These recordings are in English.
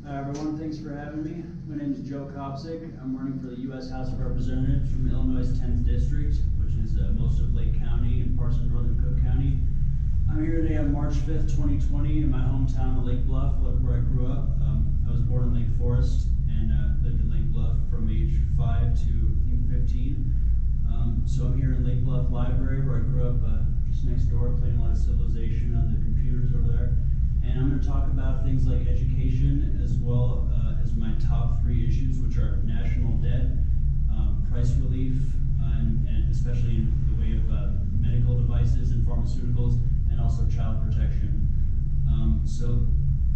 Hi everyone, thanks for having me. My name is Joe Kopsick. I'm running for the U.S. House of Representatives from Illinois' 10th District, which is most of Lake County and parts of northern Cook County. I'm here today on March 5th, 2020 in my hometown of Lake Bluff, where I grew up. I was born in Lake Forest and lived in Lake Bluff from age 5 to I think 15. So I'm here in Lake Bluff Library, where I grew up just next door, playing a lot of Civilization on the computers over there. And I'm going to talk about things like education, as well as my top 3 issues, which are national debt, price relief, and especially in the way of medical devices and pharmaceuticals, and also child protection. So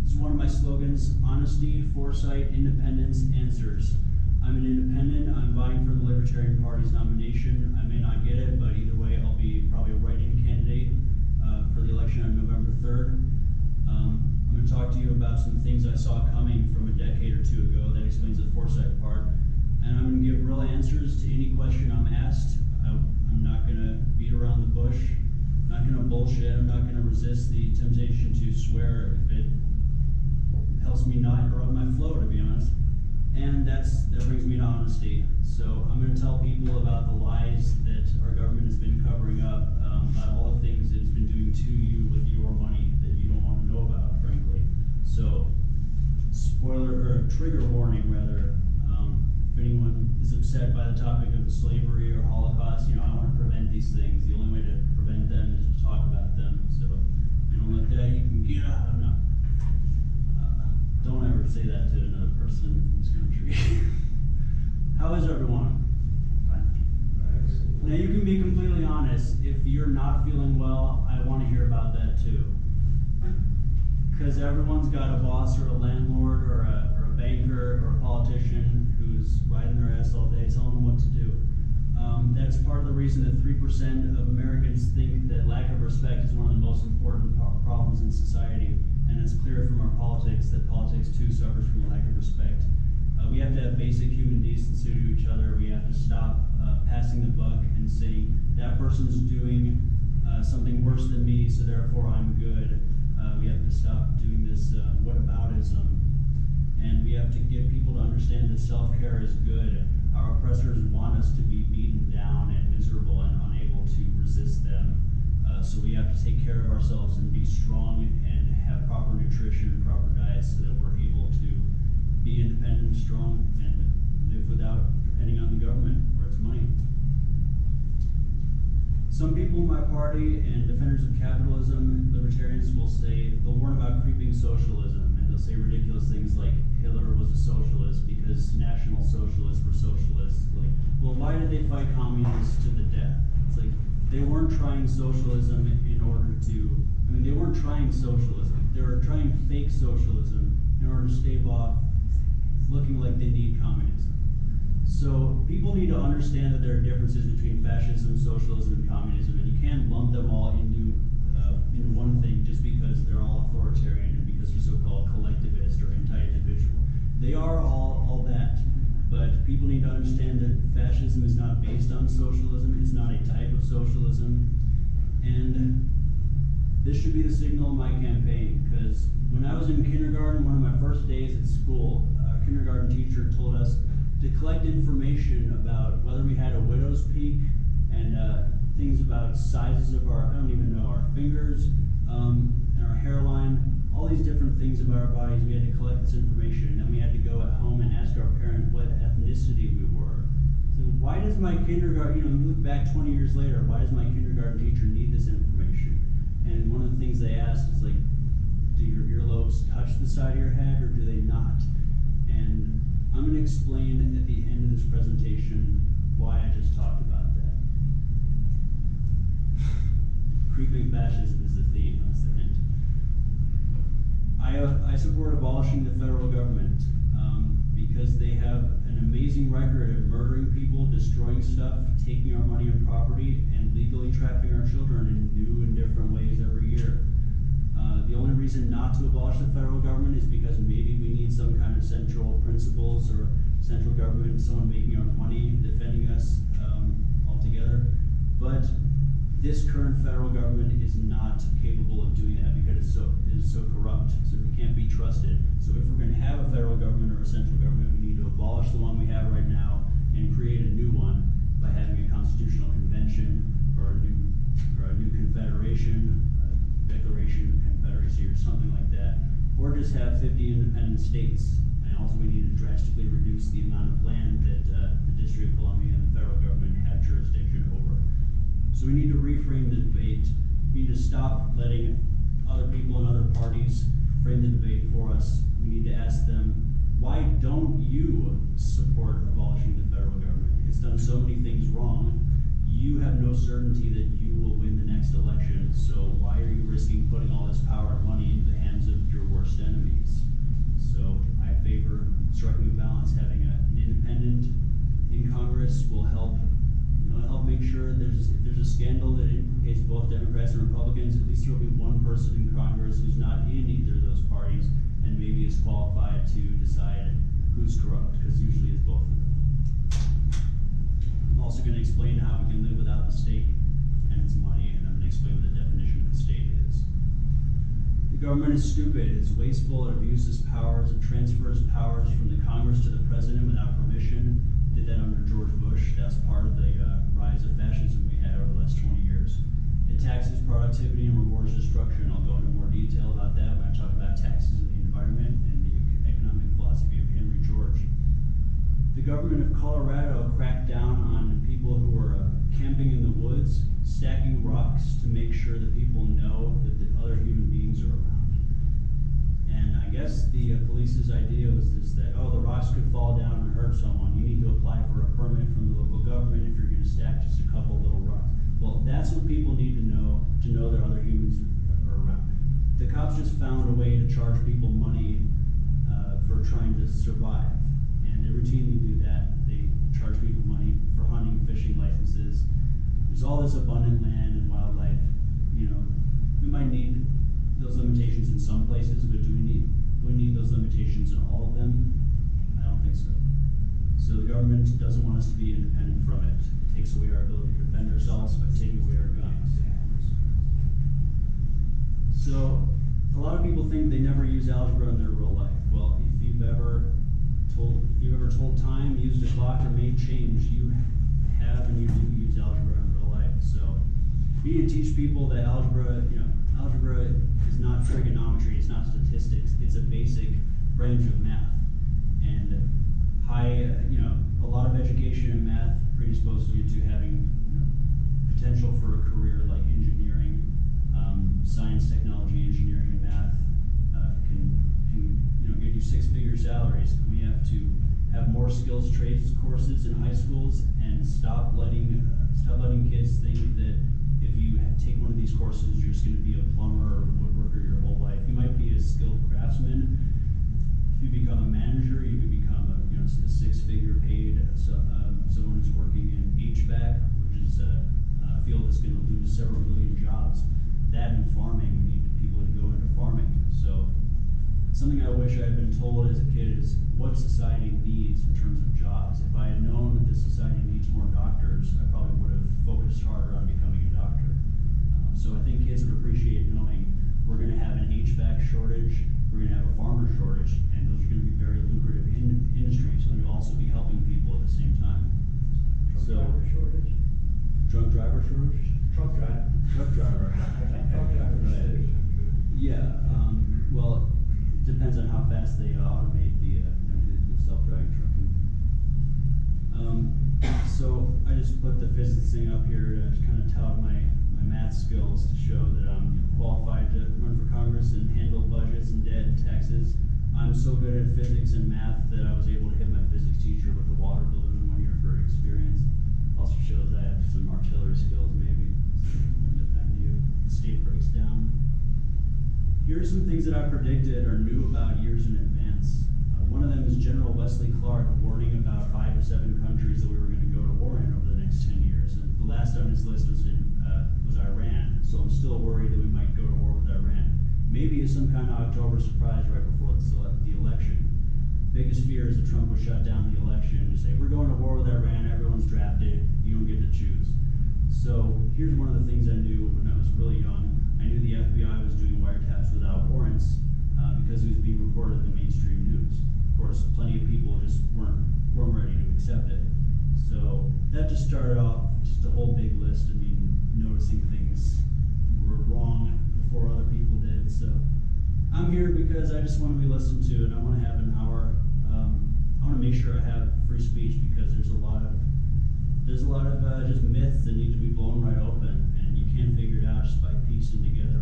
this is one of my slogans: honesty, foresight, independence, answers. I'm an independent. I'm vying for the Libertarian Party's nomination. I may not get it, but either way, I'll be probably a write-in candidate for the election on November 3rd. I'm going to talk to you about some things I saw coming from a decade or 2 ago. That explains the foresight part. And I'm going to give real answers to any question I'm asked. I'm not going to beat around the bush. I'm not going to bullshit. I'm not going to resist the temptation to swear if it helps me not interrupt my flow, to be honest. And that brings me to honesty. So I'm going to tell people about the lies that our government has been covering up, about all the things it's been doing to you with your money that you don't want to know about, frankly. So, trigger warning rather. If anyone is upset by the topic of slavery or Holocaust, I want to prevent these things. The only way to prevent them is to talk about them. So, if you don't like that, you can get out. No. Don't ever say that to another person in this country. How is everyone? Now you can be completely honest. If you're not feeling well, I want to hear about that too. Because everyone's got a boss or a landlord or a banker or a politician who's riding their ass all day telling them what to do. That's part of the reason that 3% of Americans think that lack of respect is one of the most important problems in society. And it's clear from our politics that politics too suffers from a lack of respect. We have to have basic human decency to each other. We have to stop passing the buck and saying that person's doing something worse than me, so therefore I'm good. We have to stop doing this whataboutism. And we have to get people to understand that self-care is good. Our oppressors want us to be beaten down and miserable and unable to resist them. So we have to take care of ourselves and be strong and have proper nutrition and proper diet so that we're able to be independent and strong and live without depending on the government or its money. Some people in my party and defenders of capitalism, libertarians, will say they'll warn about creeping socialism, and they'll say ridiculous things like Hitler was a socialist because National Socialists were socialists. Like, well, why did they fight communists to the death? It's like they weren't trying socialism in order to, they weren't trying socialism. They were trying fake socialism in order to stave off looking like they need communism. So people need to understand that there are differences between fascism, socialism, and communism, and you can't lump them all into one thing just because they're all authoritarian and because they're so-called collectivist or anti-individual. They are all that, but people need to understand that fascism is not based on socialism. It's not a type of socialism, and this should be the signal of my campaign, because when I was in kindergarten, one of my first days at school, our kindergarten teacher told us to collect information about whether we had a widow's peak and things about sizes of our, I don't even know, our fingers and our hairline, all these different things about our bodies. We had to collect this information, and then we had to go at home and ask our parent what ethnicity we were. So why does my kindergarten, you look back 20 years later, why does my kindergarten teacher need this information? And one of the things they asked is like, do your earlobes touch the side of your head or do they not? And I'm going to explain at the end of this presentation why I just talked about that. Creeping fascism is the theme, that's the hint. I support abolishing the federal government because they have an amazing record of murdering people, destroying stuff, taking our money and property, and legally trapping our children in new and different ways every year. The only reason not to abolish the federal government is because maybe we need some kind of central principles or central government, someone making our money, defending us altogether. But this current federal government is not capable of doing that because it is so corrupt, so it can't be trusted. So if we're going to have a federal abolish the one we have right now and create a new one by having a constitutional convention or a new confederation, a declaration of confederacy or something like that, or just have 50 independent states. And also we need to drastically reduce the amount of land that the District of Columbia and the federal government have jurisdiction over. So we need to reframe the debate. We need to stop letting other people and other parties frame the debate for us. We need to ask them, why don't you support abolishing the federal government? It's done so many things wrong. You have no certainty that you will win the next election, so why are you risking putting all this power and money into the hands of your worst enemies? So I favor striking a balance. Having an independent in Congress will help, help make sure if there's a scandal that implicates both Democrats and Republicans, at least there'll be one person in Congress who's not in either of those parties and maybe is qualified to decide who's corrupt, because usually it's both of them. I'm also going to explain how we can live without the state and its money, and I'm going to explain what the definition of the state is. The government is stupid, it's wasteful, it abuses powers, it transfers powers from the Congress to the president without permission. Did that under George Bush. That's part of the rise of fascism we had over the last 20 years. It taxes productivity and rewards destruction. I'll go into more detail about that when I talk about taxes and the environment and the economic philosophy of Henry George. The government of Colorado cracked down on people who were camping in the woods, stacking rocks to make sure that people know that the other human beings are around. And I guess the police's idea was that, the rocks could fall down and hurt someone. You need to apply for a permit from the local government if you're going to stack just a couple little rocks. Well, that's what people need to know that other humans are around. The cops just found a way to charge people money for trying to survive. And they routinely do that. They charge people money for hunting, fishing licenses. There's all this abundant land and wildlife. We might need those limitations in some places, but do we need those limitations in all of them? I don't think so. So the government doesn't want us to be independent from it. It takes away our ability to defend ourselves by taking away our guns. So a lot of people think they never use algebra in their real life. Well, if you've ever told time, used a clock, or made change, you have and you do use algebra in real life. So we need to teach people that algebra is not trigonometry, it's not statistics, it's a basic branch of math. And a lot of education in math predisposes you to having potential for a career like engineering, science, technology, engineering, and math can get you six-figure salaries. And we have to have more skills trades courses in high schools and stop letting kids think that if you take one of these courses, you're just going to be a plumber or woodworker your whole life. You might be a skilled craftsman. If you become a manager, you could become a six-figure paid someone who's working in HVAC, which is a field that's going to lose several million jobs. That and farming, we need people to go into farming. So something I wish I had been told as a kid is what society needs in terms of jobs. If I had known that this society needs more doctors, I probably would have focused harder on becoming a doctor. So I think kids would appreciate knowing we're going to have an HVAC shortage, we're going to have a farmer shortage, and those are going to be very lucrative industries, and we'll also be helping people at the same time. Driver shortage? Drunk driver shortage? Truck driver. Truck driver. Truck driver. Right. Yeah, well, it depends on how fast they automate the self-driving trucking. So I just put the physics thing up here to kind of tout my math skills to show that I'm qualified to run for Congress and handle budgets and debt and taxes. I'm so good at physics and math that I was able to hit my physics teacher with a water balloon 1 year for experience. Also shows I have some artillery skills maybe to defend you. The state breaks down. Here are some things that I predicted or knew about years in advance. One of them is General Wesley Clark warning about 5 to 7 countries that we were going to go to war in over the next 10 years. And the last on his list was Iran. So I'm still worried that we might go to war with Iran. Maybe as some kind of October surprise right before the election. Biggest fear is that Trump will shut down the election and say, we're going to war with Iran, everyone's drafted, you don't get to choose. So here's one of the things I knew when I was really young. I knew the FBI was doing wiretaps without warrants because it was being reported in the mainstream news. Of course, course, plenty of people just weren't ready to accept it. So that just started off just a whole big list of me noticing things were wrong before other people did. So I'm here because I just want to be listened to, and I want to have an hour. I want to make sure I have free speech, because there's a lot of just myths that need to be blown right open, and you can't figure it out just by piecing together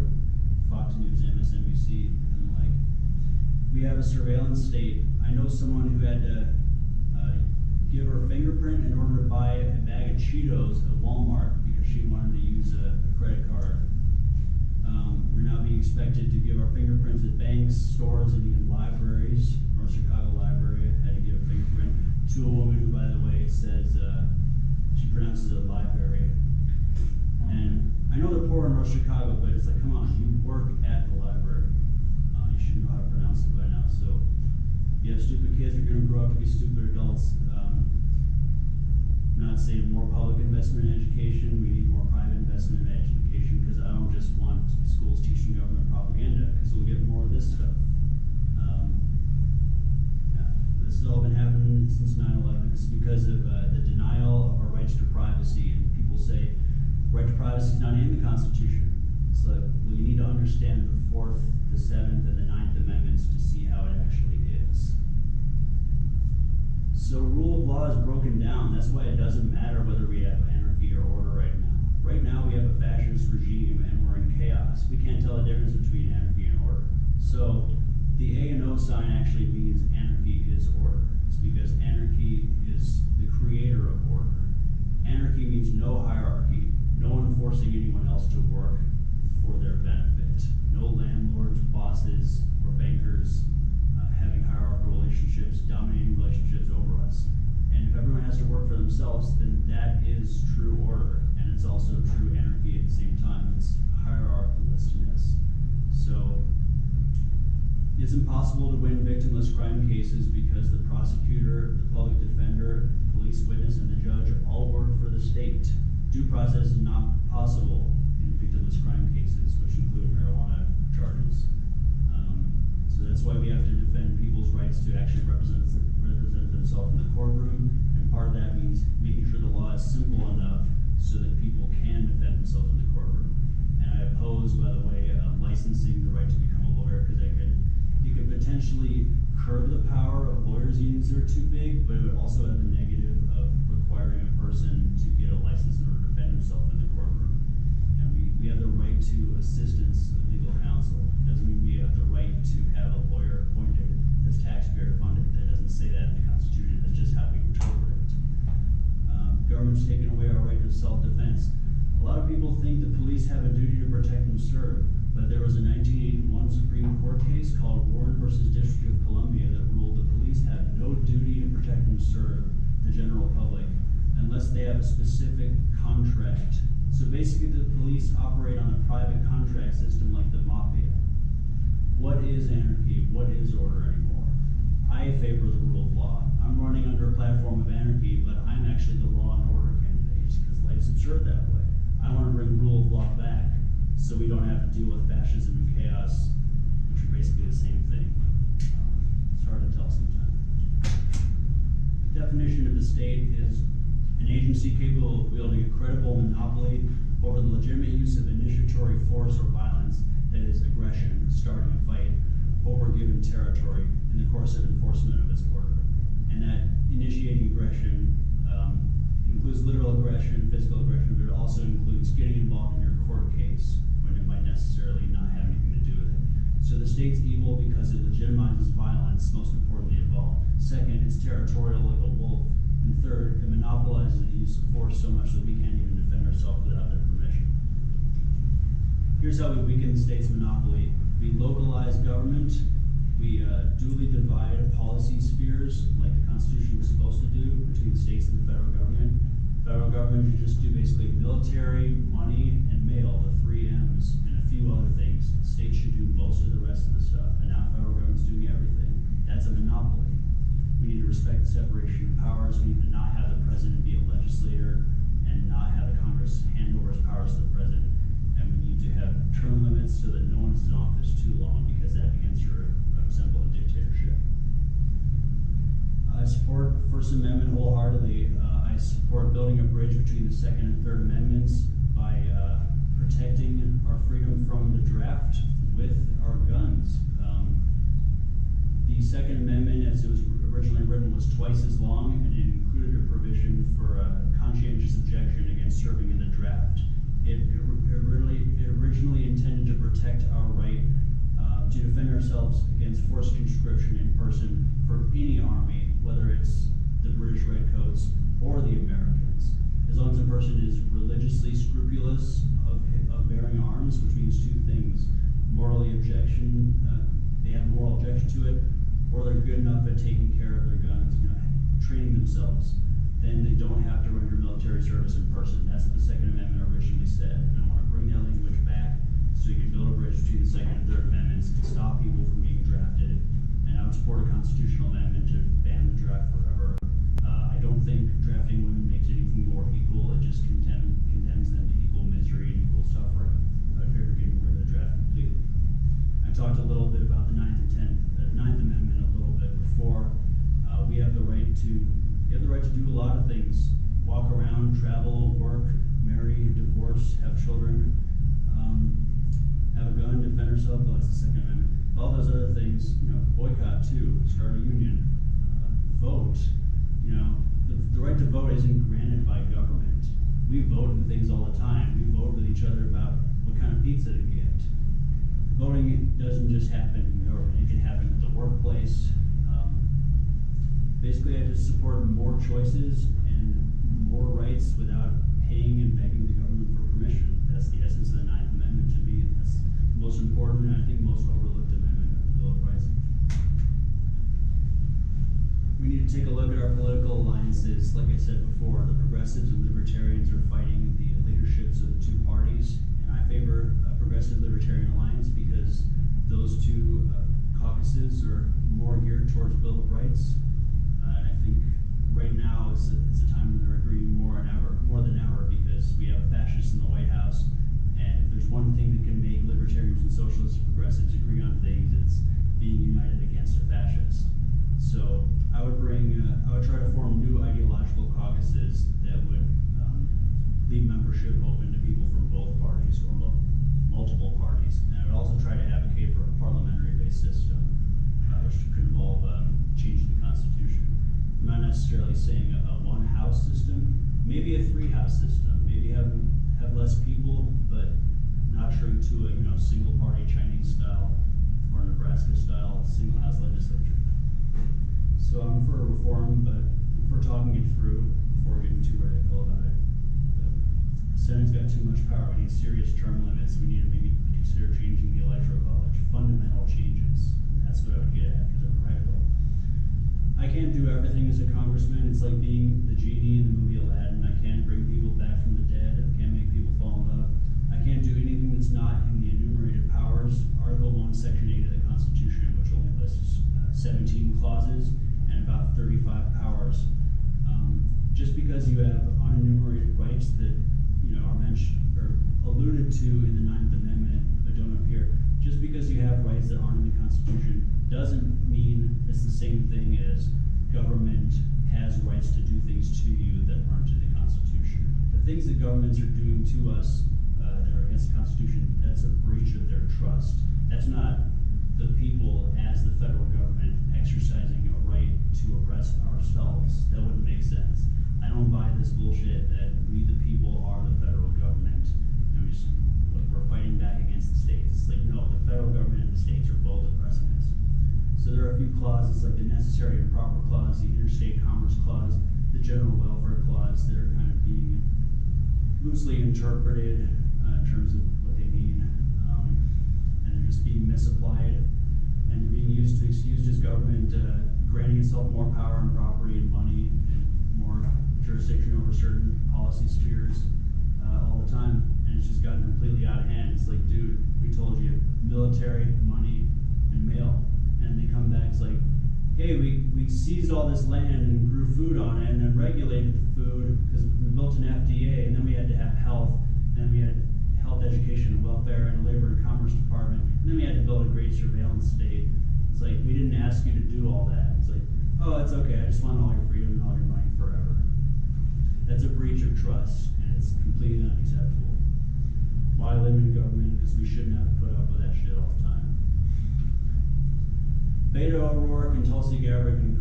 Fox News, MSNBC, and like, we have a surveillance state. I know someone who had to give her fingerprint in order to buy a bag of Cheetos at Walmart because she wanted to use a credit card. We're now being expected to give our fingerprints at banks, stores, and even libraries. North Chicago Library had to give a fingerprint to a woman who, by the way, says she pronounces it library. And I know they're poor in North Chicago, but it's like, come on, you work at the library. You should know how to pronounce it by now. So you have stupid kids who are going to grow up to be stupid adults. I'm not saying more public investment in education. We need more private investment in education, because I don't just want schools teaching government propaganda, because we'll get more of this stuff. This has all been happening since 9/11. It's because of the denial of our rights to privacy. And people say, right to privacy is not in the Constitution. It's like, well, you need to understand the 4th, the 7th, and the 9th Amendments to see how it actually is. So rule of law is broken down. That's why it doesn't matter whether we have anarchy or order right now. Right now we have a fascist regime and we're in chaos. We can't tell the difference between anarchy and order. So the A and O sign actually means anarchy is order. It's because anarchy is the creator of order. Anarchy means no hierarchy, no one forcing anyone else to work for their benefit. No landlords, bosses, or bankers having hierarchical relationships, dominating relationships over us. And if everyone has to work for themselves, then that is true order. And it's also true anarchy at the same time. It's hierarchicalness. So it's impossible to win victimless crime cases because the prosecutor, the public defender, the police witness, and the judge all work for the state. Due process is not possible in victimless crime cases, which include marijuana charges. So that's why we have to defend people's rights to actually represent themselves in the courtroom, and part of that means making sure the law is simple enough so that people can defend themselves in the courtroom. And I oppose, by the way, licensing the right to become a lawyer, because it could potentially curb the power of lawyers' unions that are too big, but it would also have the negative of requiring a person to get a license in order to defend himself in the courtroom. And we have the right to assistance of legal counsel. It doesn't mean we have the right to have a lawyer appointed that's taxpayer funded. That doesn't say that in the Constitution. That's just how we interpret it. Government's taken away our right to self-defense. A lot of people think the police have a duty to protect and serve, but there was a 1981 Supreme Court case called Warren versus District of Columbia that ruled the police have no duty to protect and serve the general public unless they have a specific contract. So basically the police operate on a private contract system like the mafia. What is anarchy? What is order anymore? I favor the rule of law. I'm running under a platform of anarchy, but I'm actually the law and order candidate because life's absurd that way. I want to bring rule of law back so we don't have to deal with fascism and chaos, which are basically the same thing. It's hard to tell sometimes. The definition of the state is an agency capable of wielding a credible monopoly over the legitimate use of initiatory force or violence, that is aggression, starting a fight over a given territory in the course of enforcement of its order. And that initiating aggression includes literal aggression, physical aggression, but it also includes getting involved in your court case when it might necessarily not have anything to do with it. So the state's evil because it legitimizes violence, most importantly of all. Second, it's territorial like a wolf. And third, it monopolizes the use of force so much that we can't even defend ourselves without their permission. Here's how we weaken the state's monopoly. We localize government. We duly divide policy spheres like the Constitution was supposed to do between the states and the federal government. Federal government should just do basically military, money, and mail, the 3 M's, and a few other things. The states should do most of the rest of the stuff, and now federal government's doing everything. That's a monopoly. We need to respect the separation of powers. We need to not have the president be a legislator and not have the Congress hand over its powers to the president. And we need to have term limits so that no one's in office too long, because that begins to resemble a dictatorship. support First Amendment wholeheartedly. I support building a bridge between the Second and Third Amendments by protecting our freedom from the draft with our guns. The Second Amendment, as it was originally written, was twice as long, and it included a provision for conscientious objection against serving in the draft. It originally intended to protect our right to defend ourselves against forced conscription in person for any army, whether it's the British Redcoats or the Americans. As long as a person is religiously scrupulous of bearing arms, which means two things: they have a moral objection to it, or they're good enough at taking care of their guns, training themselves, then they don't have to render military service in person. That's what the Second Amendment originally said. And I want to bring that language back so you can build a bridge between the Second and Third Amendments to stop people from being drafted. And I would support a constitutional amendment to ban the draft forever. I don't think drafting women makes anything more equal. It just condemns them to equal misery and equal suffering. I favor getting rid of the draft completely. I talked a little bit about the Ninth Amendment a little bit before. We have the right to do a lot of things: walk around, travel, work, marry, divorce, have children, have a gun, defend ourselves. Well, that's the Second Amendment. All those other things, boycott too, start a union, vote. The right to vote isn't granted by government. We vote in things all the time. We vote with each other about what kind of pizza to get. Voting doesn't just happen in government. It can happen at the workplace. Basically, I just support more choices and more rights without paying and begging the government for permission. That's the essence of the Ninth Amendment to me. That's the most important and I think most overlooked amendment of the Bill of Rights. We need to take a look at our political alliances. Like I said before, the progressives and libertarians are fighting the leaderships of the two parties, and I favor a progressive libertarian alliance because those two caucuses are more geared towards Bill of Rights. And I think right now it's a time when they're agreeing more than ever, because we have fascists in the White House, and if there's one thing that can make libertarians and socialists and progressives agree on things, it's being united against a fascist. So I would try to form new ideological caucuses that would leave membership open to people from both parties or multiple parties. And I would also try to advocate for a parliamentary-based system, which could involve changing the Constitution. I'm not necessarily saying a one-house system, maybe a three-house system. Maybe have less people, but not shrink to a single-party Chinese style or Nebraska style single-house legislature. So I'm for reform, but we're talking it through before getting too radical about it. The Senate's got too much power. We need serious term limits. We need to maybe consider changing the Electoral College. Fundamental changes. And that's what I would get at because I'm radical. I can't do everything as a congressman. It's like being the genie in the movie Aladdin. I can't bring people back from the dead. I can't make people fall in love. I can't do anything that's not in the enumerated powers. Article 1, Section 8 of the Constitution, which only lists 17 clauses and about 35 powers. Just because you have unenumerated rights that are mentioned or alluded to in the Ninth Amendment but don't appear, just because you have rights that aren't in the Constitution doesn't mean it's the same thing as government has rights to do things to you that aren't in the Constitution. The things that governments are doing to us that are against the Constitution, that's a breach of their trust. That's not the people as the federal government exercising a right to oppress ourselves. That wouldn't make sense. I don't buy this bullshit that we the people are the federal government and we're fighting back against the states. It's like, no, the federal government and the states are both oppressing us. So there are a few clauses like the necessary and proper clause, the interstate commerce clause, the general welfare clause that are kind of being loosely interpreted in terms of what they mean, and they're just being misapplied and being used to excuse just government granting itself more power and property and money and more jurisdiction over certain policy spheres all the time, and it's just gotten completely out of hand. It's like, dude, we told you military, money, and mail, and they come back, it's like, hey, we seized all this land and grew food on it and then regulated the food because we built an FDA, and then we had to have health, and then we had health, education, and welfare, and a labor and commerce department, and then we had to build a great surveillance state. It's like, we didn't ask you to do all that. It's like, oh, it's okay, I just want all your freedom and all your money forever. That's a breach of trust, and it's completely unacceptable. Why live in government? Because we shouldn't have to put up with that shit all the time. Beto O'Rourke and Tulsi Gabbard can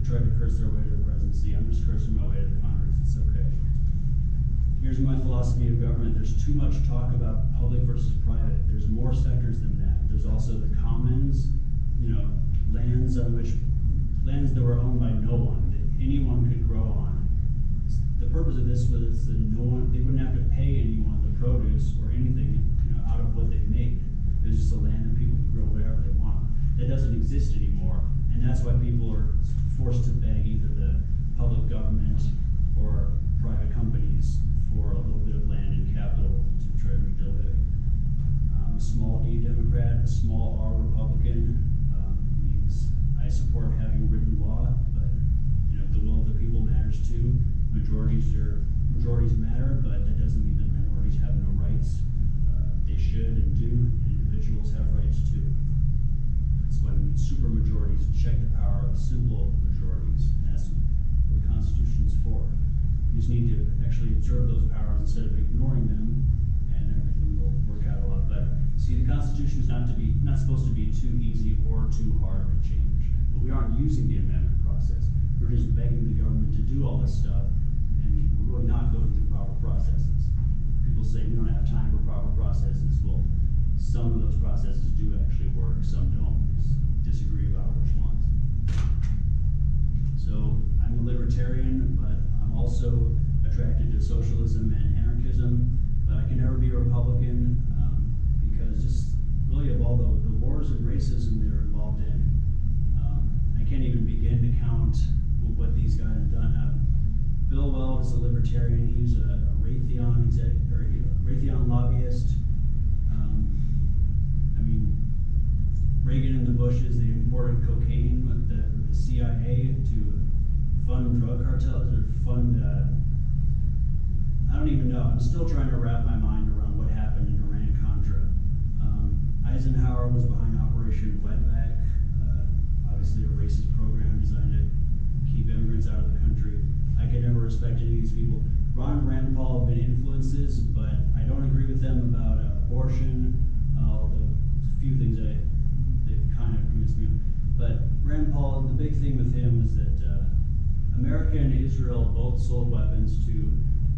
tried to curse their way to the presidency. I'm just cursing my way to the Congress. It's okay. Here's my philosophy of government. There's too much talk about public versus private. There's more sectors than that. There's also the commons, lands that were owned by no one, that anyone could grow on. The purpose of this was that they wouldn't have to pay anyone the produce or anything, out of what they made. It was just a land that people could grow whatever they want. That doesn't exist anymore, and that's why people are forced to beg either the public government or private companies for a little bit of land and capital to try to make their living. I'm a small D Democrat, a small R Republican. Means I support having written law, but the will of the people matters too. Majorities matter, but that doesn't mean that minorities have no rights. They should and do, and individuals have rights too. That's why we need super majorities to check the power of simple majorities. And that's what the Constitution is for. You just need to actually observe those powers instead of ignoring them, and everything will work out a lot better. See, the Constitution is not supposed to be too easy or too hard to change. But we aren't using the amendment process. We're just begging the government to do all this stuff, and we're really not going through proper processes. People say we don't have time for proper processes. Well, some of those processes do actually work, some don't. We just disagree about which ones. So I'm a libertarian, but I'm also attracted to socialism and anarchism, but I can never be a Republican because just really of all the wars and racism they're involved in, I can't even begin to count what these guys have done. Bill Weld is a libertarian. He's a Raytheon lobbyist. Reagan and the Bushes, they imported cocaine with the CIA to fund drug cartels or fund, I don't even know. I'm still trying to wrap my mind around what happened in Iran-Contra. Eisenhower was behind Operation Wetback, obviously a racist program designed to keep immigrants out of the country. I could never respect any of these people. Ron and Rand Paul have been influences, but I don't agree with them about abortion, although a few things that kind of convinced me. But Rand Paul, the big thing with him is that America and Israel both sold weapons to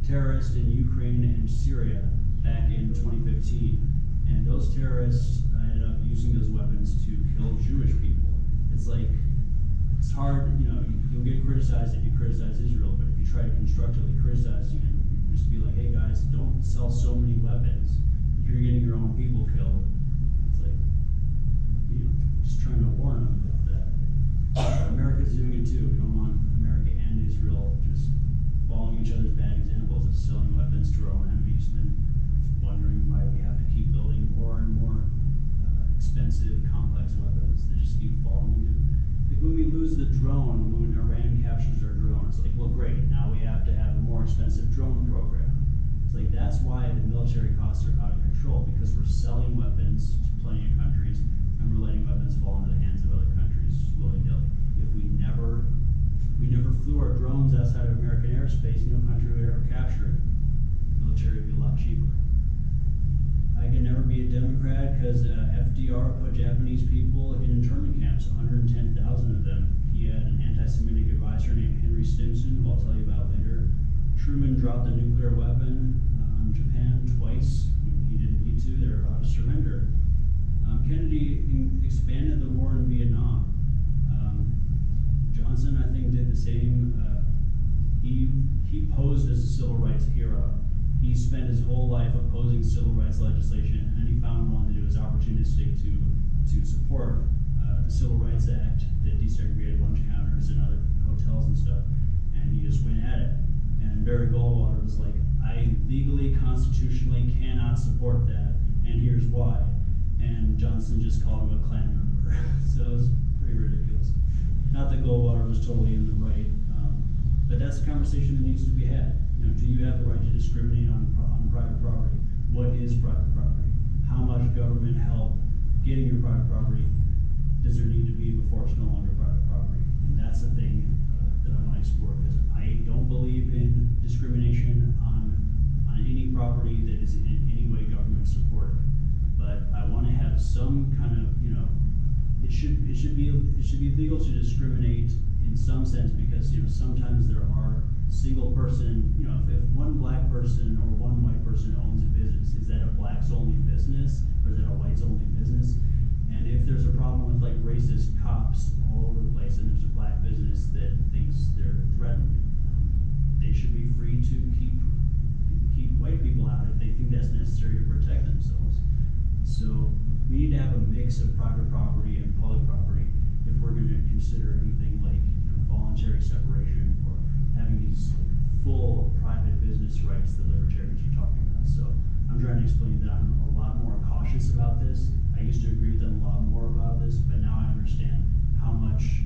terrorists in Ukraine and Syria back in 2015. And those terrorists ended up using those weapons to kill Jewish people. It's like, it's hard, you'll get criticized if you criticize Israel, but if you try to constructively criticize, you can just be like, hey guys, don't sell so many weapons if you're getting your own people killed. It's like, just trying to warn them about that. America's doing it too. We don't want America and Israel just following each other's bad examples of selling weapons to our own enemies and then wondering why we have to keep building more and more expensive, complex weapons that just keep falling into. Like when we lose the drone, when Iran captures our drone, it's like, well, great, now we have to have a more expensive drone program. It's like, that's why the military costs are out of control, because we're selling weapons to plenty of countries, and we're letting weapons fall into the hands of other countries willy-nilly. If we never flew our drones outside of American airspace, no country would ever capture it. The military would be a lot cheaper. I can never be a Democrat because FDR put Japanese people in internment camps, 110,000 of them. He had an anti-Semitic advisor named Henry Stimson, who I'll tell you about later. Truman dropped a nuclear weapon on Japan twice when he didn't need to. They were about to surrender. Kennedy expanded the war in Vietnam. Johnson, I think, did the same. He posed as a civil rights hero. He spent his whole life opposing civil rights legislation, and then he found one that it was opportunistic to support the Civil Rights Act that desegregated lunch counters and other hotels and stuff, and he just went at it. And Barry Goldwater was like, I legally, constitutionally cannot support that, and here's why. And Johnson just called him a Klan member. So it was pretty ridiculous. Not that Goldwater was totally in the right, but that's a conversation that needs to be had. Do you have the right to discriminate on private property? What is private property? How much government help getting your private property does there need to be before it's no longer private property? And that's that's the thing that I want to explore, because I don't believe in discrimination on any property that is in any way government supported. But I want to have some kind of, it should be legal to discriminate in some sense, because sometimes there are single person, if one black person or one white person owns a business, is that a blacks only business or is that a whites only business? And if there's a problem with like racist cops all over the place, and there's a black business that thinks they're threatened, they should be free to keep white people out if they think that's necessary to protect themselves. So we need to have a mix of private property and public property if we're going to consider anything like voluntary separation or having these full private business rights that libertarians are talking about. So I'm trying to explain that I'm a lot more cautious about this. I used to agree with them a lot more about this, but now I understand how much,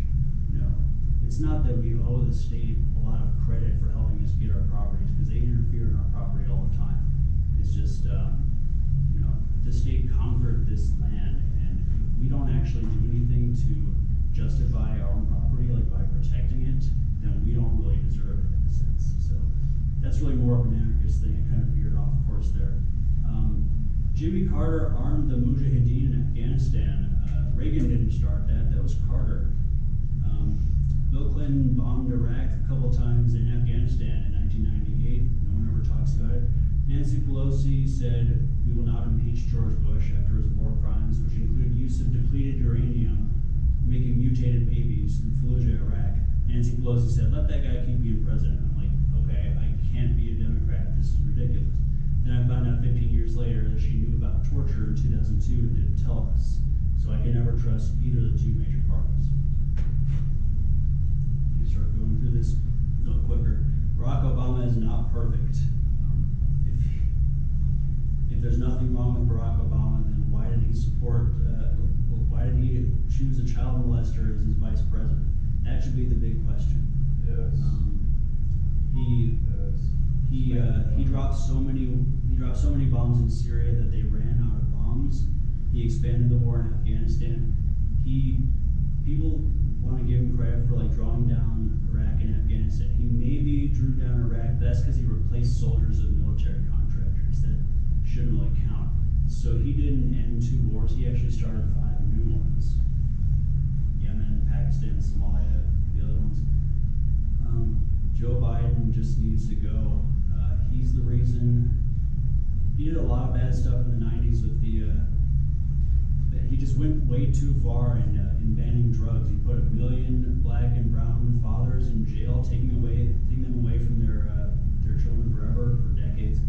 it's not that we owe the state a lot of credit for helping us get our properties, because they interfere in our property all the time. It's just, the state conquered this land, and if we don't actually do anything to justify our own property, like by protecting it, then we don't really deserve it in a sense. So that's really more of an anarchist thing. I kind of veered off course there. Jimmy Carter armed the Mujahideen in Afghanistan. Reagan didn't start that. That was Carter. Bill Clinton bombed Iraq a couple times in Afghanistan in 1998. No one ever talks about it. Nancy Pelosi said, "We will not impeach George Bush after his war crimes, which include use of depleted uranium, making mutated babies in Fallujah, Iraq." Nancy Pelosi said, "Let that guy keep being president." I'm like, okay, I can't be a Democrat. This is ridiculous. Then I found out 15 years later that she knew about torture in 2002 and didn't tell us. So I can never trust either of the two major parties. You start going through this a little quicker. Barack Obama is not perfect. If there's nothing wrong with Barack Obama, then why did he why did he choose a child molester as his vice president? That should be the big question. Yes. He dropped so many bombs in Syria that they ran out of bombs. He expanded the war in Afghanistan. People want to give him credit for like drawing down Iraq and Afghanistan. He maybe drew down Iraq, but that's because he replaced soldiers with military contractors. That shouldn't really count. So he didn't end 2 wars. He actually started 5 new ones. Yemen, Pakistan, Somalia, the other ones. Joe Biden just needs to go. He's the reason. He did a lot of bad stuff in the 90s with he just went way too far in banning drugs. He put 1 million black and brown fathers in jail, taking them away from their children forever for decades.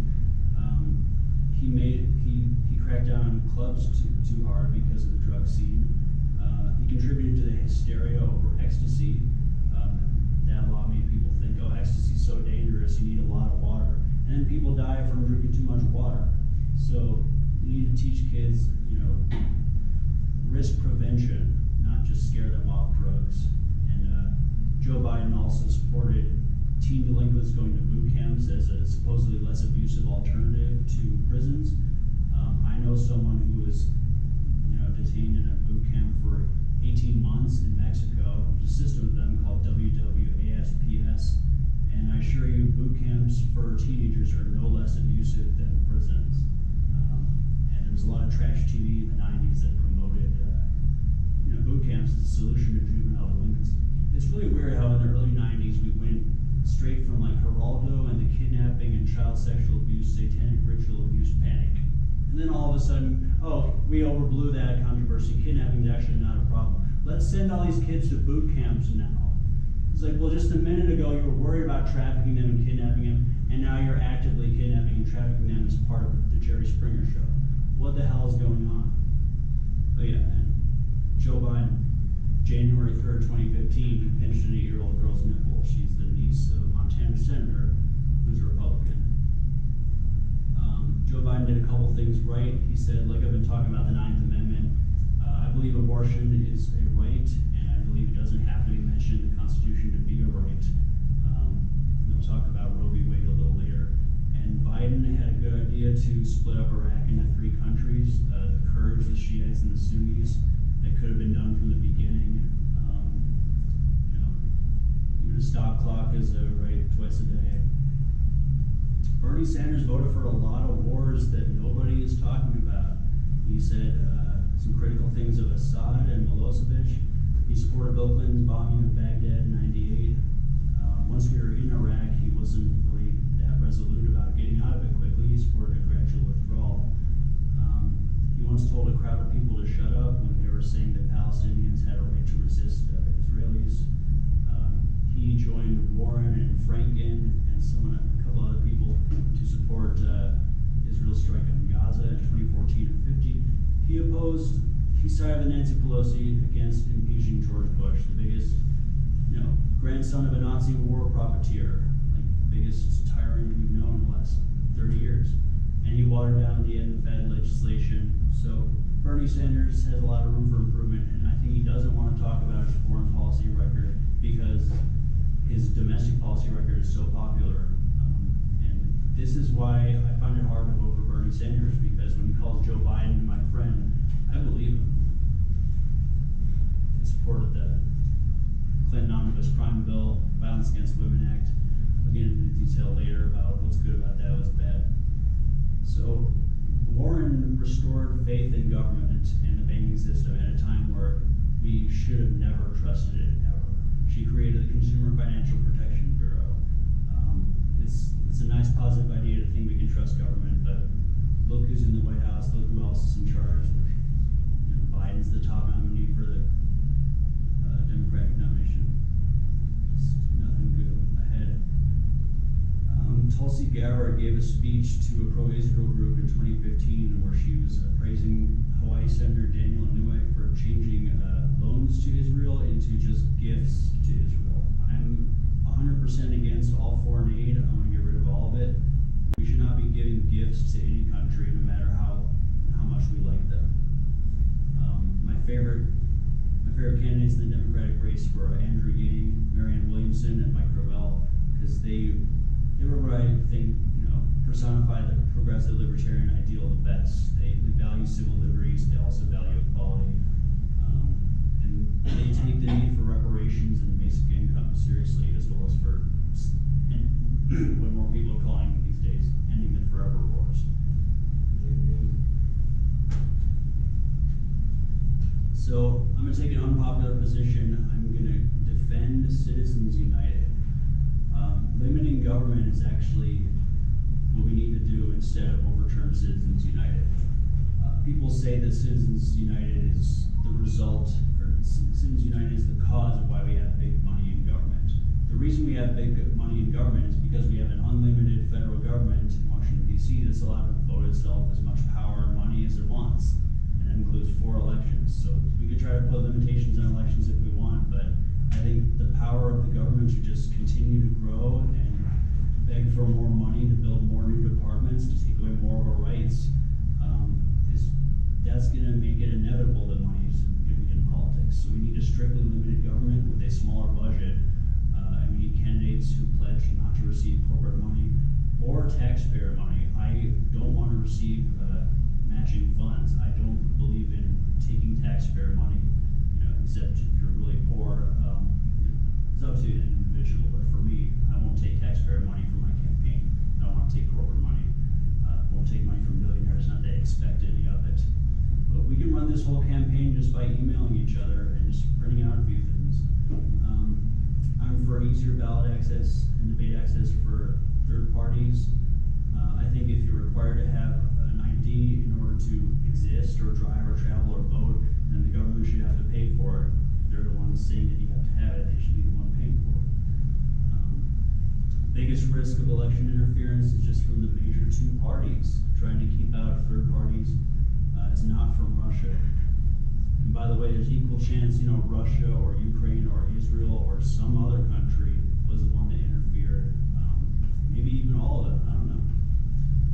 He cracked down on clubs too hard because of the drug scene. He contributed to the hysteria over ecstasy. That law made people think, oh, ecstasy's so dangerous, you need a lot of water. And then people die from drinking too much water. So you need to teach kids, risk prevention, not just scare them off drugs. And Joe Biden also supported teen delinquents going to boot camps as a supposedly less abusive alternative to prisons. I know someone who was detained in a boot camp for 18 months in Mexico. There's a system with them called WWASPS. And I assure you, boot camps for teenagers are no less abusive than prisons. And there was a lot of trash TV in the 90s that promoted boot camps as a solution to juvenile delinquency. It's really weird how in the early 90s we went straight from like Geraldo and the kidnapping and child sexual abuse, satanic ritual abuse panic. And then all of a sudden, oh, we overblew that controversy. Kidnapping is actually not a problem. Let's send all these kids to boot camps now. It's like, well, just a minute ago you were worried about trafficking them and kidnapping them, and now you're actively kidnapping and trafficking them as part of the Jerry Springer show. What the hell is going on? Oh yeah, and Joe Biden, January 3rd, 2015, he pinched an 8-year-old girl's nipple. She's the niece of a Montana senator who's a Republican. Joe Biden did a couple things right. He said, like I've been talking about the 9th Amendment, I believe abortion is a right, and I believe it doesn't have to be mentioned in the Constitution to be a right. We'll talk about Roe v. Wade a little later. And Biden had a good idea to split up Iraq into 3 countries, the Kurds, the Shiites, and the Sunnis. That could have been done from the beginning. The stop clock is right twice a day. Bernie Sanders voted for a lot of wars that nobody is talking about. He said some critical things of Assad and Milosevic. He supported Bill Clinton's bombing of Baghdad in '98. Once we were in Iraq, he wasn't really that resolute about getting out of it quickly. He supported a gradual withdrawal. He once told a crowd of people to shut up when they were saying that Palestinians had a right to resist Israelis. He joined Warren and Franken and a couple other people to support Israel's strike on Gaza in 2014 and 15. He sided with Nancy Pelosi against impeaching George Bush, the biggest, grandson of a Nazi war profiteer, like the biggest tyrant we've known in the last 30 years. And he watered down the end of Fed legislation. So Bernie Sanders has a lot of room for improvement, and I think he doesn't want to talk about his foreign policy record because his domestic policy record is so popular. And this is why I find it hard to vote for Bernie Sanders, because when he calls Joe Biden my friend, I believe him. He supported the Clinton Omnibus Crime Bill, Violence Against Women Act. I'll get into detail later about what's good about that, what's bad. So Warren restored faith in government and the banking system at a time where we should have never trusted it ever. She created the Consumer Financial Protection Bureau. It's a nice positive idea to think we can trust government, but look who's in the White House, look who else is in charge. Biden's the top nominee for the Democratic nomination. Just nothing good ahead. Tulsi Gabbard gave a speech to a pro-Israel group in 2015 where she was praising Hawaii Senator Daniel Inouye for changing loans to Israel into just gifts to Israel. I'm 100% against all foreign aid. I want to get rid of all of it. We should not be giving gifts to any country, no matter how much we like them. My favorite candidates in the Democratic race were Andrew Yang, Marianne Williamson, and Mike Gravel, because they were what I think personified the progressive libertarian ideal the best. They value civil liberties. They also value equality, and they take the need for reparations and basic income seriously, as well as for what more people are calling these days ending the forever wars. So I'm going to take an unpopular position. I'm going to defend Citizens United. Limiting government is actually what we need to do instead of overturn Citizens United. People say that Citizens United is the result, or Citizens United is the cause of why we have big money in government. The reason we have big money in government is because we have an unlimited federal government in Washington, D.C. that's allowed to vote itself as much power and money as it wants. And that includes 4 elections. So we could try to put limitations on elections if we want, but I think the power of the government should just continue to grow and beg for more money to build more new departments, to take away more of our rights. That's going to make it inevitable that money is going to be in politics. So we need a strictly limited government with a smaller budget. And we need candidates who pledge not to receive corporate money or taxpayer money. I don't want to receive matching funds. I don't believe in taking taxpayer money, except if you're really poor. It's up to an individual, but for me, I won't take taxpayer money for my campaign. I don't want to take corporate money. I won't take money from billionaires, not that I expect any of it. But we can run this whole campaign just by emailing each other and just printing out a few things. I'm for easier ballot access and debate access for third parties. I think if you're required to have an ID in order to exist or drive or travel or vote, then the government should have to pay for it. If they're the ones saying that you have to have it, they should be the one paying for it. Biggest risk of election interference is just from the major 2 parties trying to keep out third parties. It's not from Russia. And by the way, there's equal chance, Russia or Ukraine or Israel or some other country was the one that interfered. Maybe even all of them, I don't know.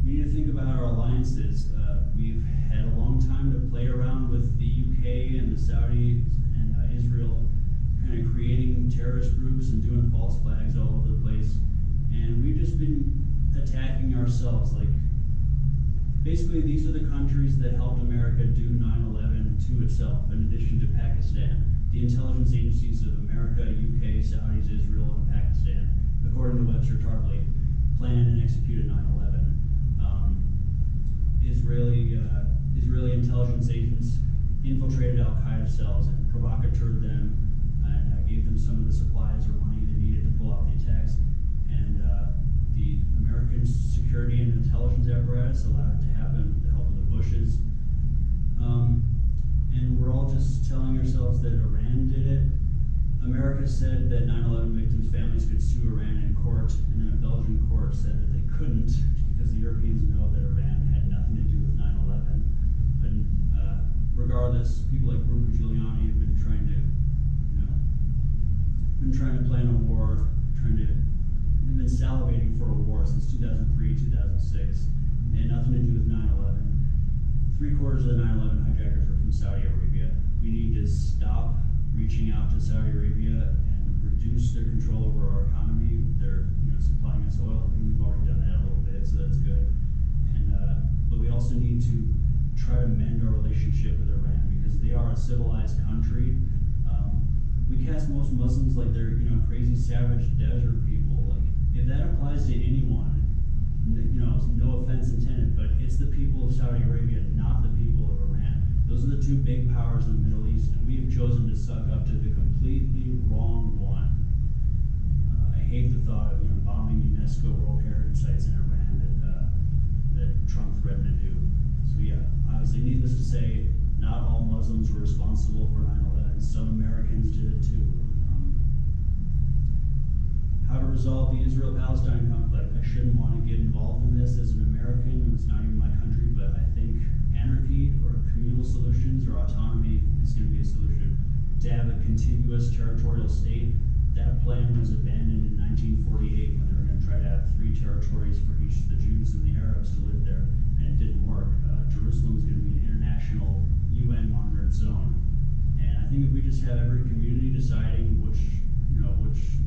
We need to think about our alliances. We've had a long time to play around with the UK and the Saudis and Israel, kind of creating terrorist groups and doing false flags all over the place. And we've just been attacking ourselves. Basically, these are the countries that helped America do 9/11 to itself, in addition to Pakistan. The intelligence agencies of America, UK, Saudis, Israel, and Pakistan Lester Tarpley, planned and executed 9/11. Israeli intelligence agents infiltrated Al-Qaeda cells and provocateured them and gave them some of the supplies or money they needed to pull off the attacks. And the American security and intelligence apparatus allowed it to happen with the help of the Bushes. And we're all just telling ourselves that Iran did it. America said that 9/11 victims' families could sue Iran in court, and then a Belgian court said that they couldn't because the Europeans know that Iran had nothing to do with 9/11. But regardless, people like Rudy Giuliani have been trying to plan a war, they've been salivating for a war since 2003, 2006. It had nothing to do with 9/11. 3/4 of the 9/11 hijackers were from Saudi Arabia. We need to stop reaching out to Saudi Arabia and reduce their control over our economy. They're supplying us oil. I think we've already done that a little bit, so that's good. And but we also need to try to mend our relationship with Iran because they are a civilized country. We cast most Muslims like they're crazy savage desert people. Like if that applies to anyone, no offense intended, but it's the people of Saudi Arabia, not the people of Iran. Those are the two big powers in the Middle East, and we have chosen to suck up to the completely wrong one. I hate the thought of bombing UNESCO World Heritage Sites in Iran that Trump threatened to do. So yeah, obviously, needless to say, not all Muslims were responsible for 9/11. Some Americans did it too. How to resolve the Israel-Palestine conflict. I shouldn't want to get involved in this as an American, and it's not even my country, but I think anarchy or communal solutions or autonomy is going to be a solution. To have a contiguous territorial state, that plan was abandoned in 1948 when they were going to try to have 3 territories for each of the Jews and the Arabs to live there, and it didn't work. Jerusalem is going to be an international UN monitored zone. And I think if we just have every community deciding which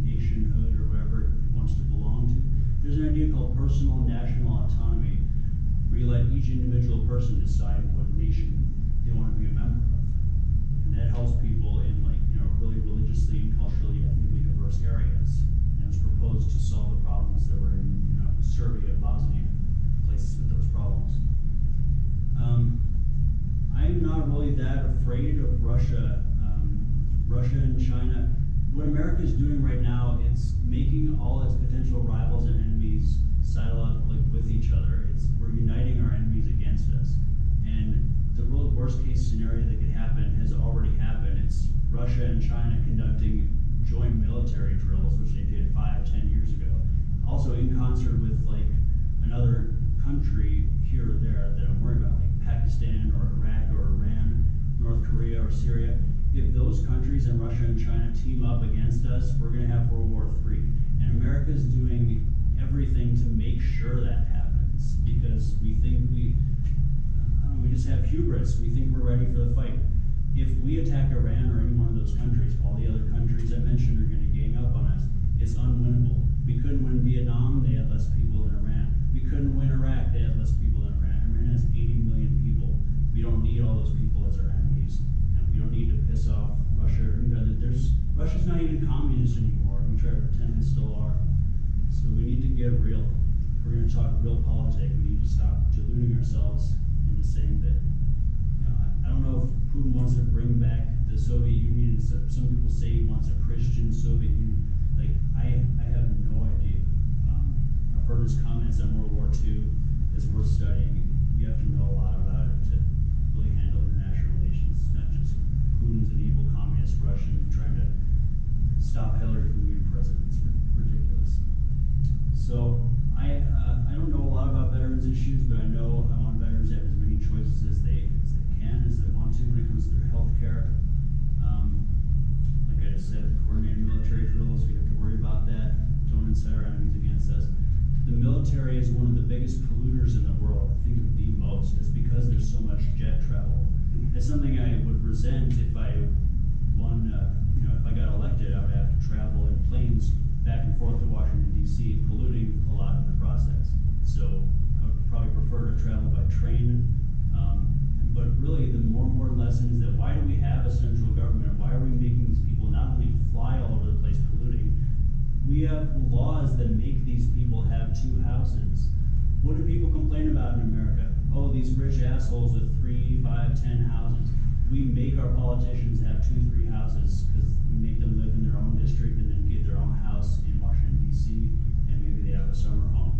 nationhood or whatever it wants to belong to, there's an idea called personal and national autonomy, where you let each individual person decide what nation they want to be a member of. And that helps people in really religiously and culturally, ethnically diverse areas. And it was proposed to solve the problems that were in Serbia, Bosnia, places with those problems. I'm not really that afraid of Russia. Russia and China. What America is doing right now, it's making all its potential rivals and enemies sidle up with each other. We're uniting our enemies against us. And the real worst case scenario that could happen has already happened. It's Russia and China conducting joint military drills, which they did 5-10 years ago. Also in concert with another country here or there that I'm worried about, like Pakistan or Iraq or Iran, North Korea or Syria. If those countries and Russia and China team up against us, we're going to have World War III. And America is doing everything to make sure that happens because we think we just have hubris. We think we're ready for the fight. If we attack Iran or any one of those countries, all the other countries I mentioned are going to gang up on us. It's unwinnable. We couldn't win Vietnam, they had less people than Iran. We couldn't win Iraq, they had less people than Iran. Iran has 80 million people. We don't need all those people as our enemies. And we don't need to piss off Russia. Russia's not even communist anymore. We try to pretend they still are. So we need to get real. If we're going to talk real politics, we need to stop deluding ourselves into saying that, I don't know if Putin wants to bring back the Soviet Union. Some people say he wants a Christian Soviet Union. I have no idea. I've heard his comments on World War II. It's worth studying. You have to know a lot about it to really handle international relations. It's not just Putin's an evil communist Russian trying to stop Hillary from being president. It's ridiculous. So I don't know a lot about veterans issues, but I know I want veterans to have as many choices as they can, as they want to when it comes to their health care. Like I just said, coordinated military drills, we have to worry about that. Don't incite our enemies against us. The military is one of the biggest polluters in the world. I think the most. It's because there's so much jet travel. It's something I would resent if I won, if I got elected, I would have to travel in planes back and forth to Washington, D.C., polluting a lot in the process. So I would probably prefer to travel by train. But really, the more important lesson is that why do we have a central government? Why are we making these people not only fly all over the place polluting? We We have laws that make these people have 2 houses. What do people complain about in America? Oh, these rich assholes with 3, 5, 10 houses. We make our politicians have 2, 3 houses because we make them live in their own district and then get their own house in Washington, D.C., and maybe they have a summer home.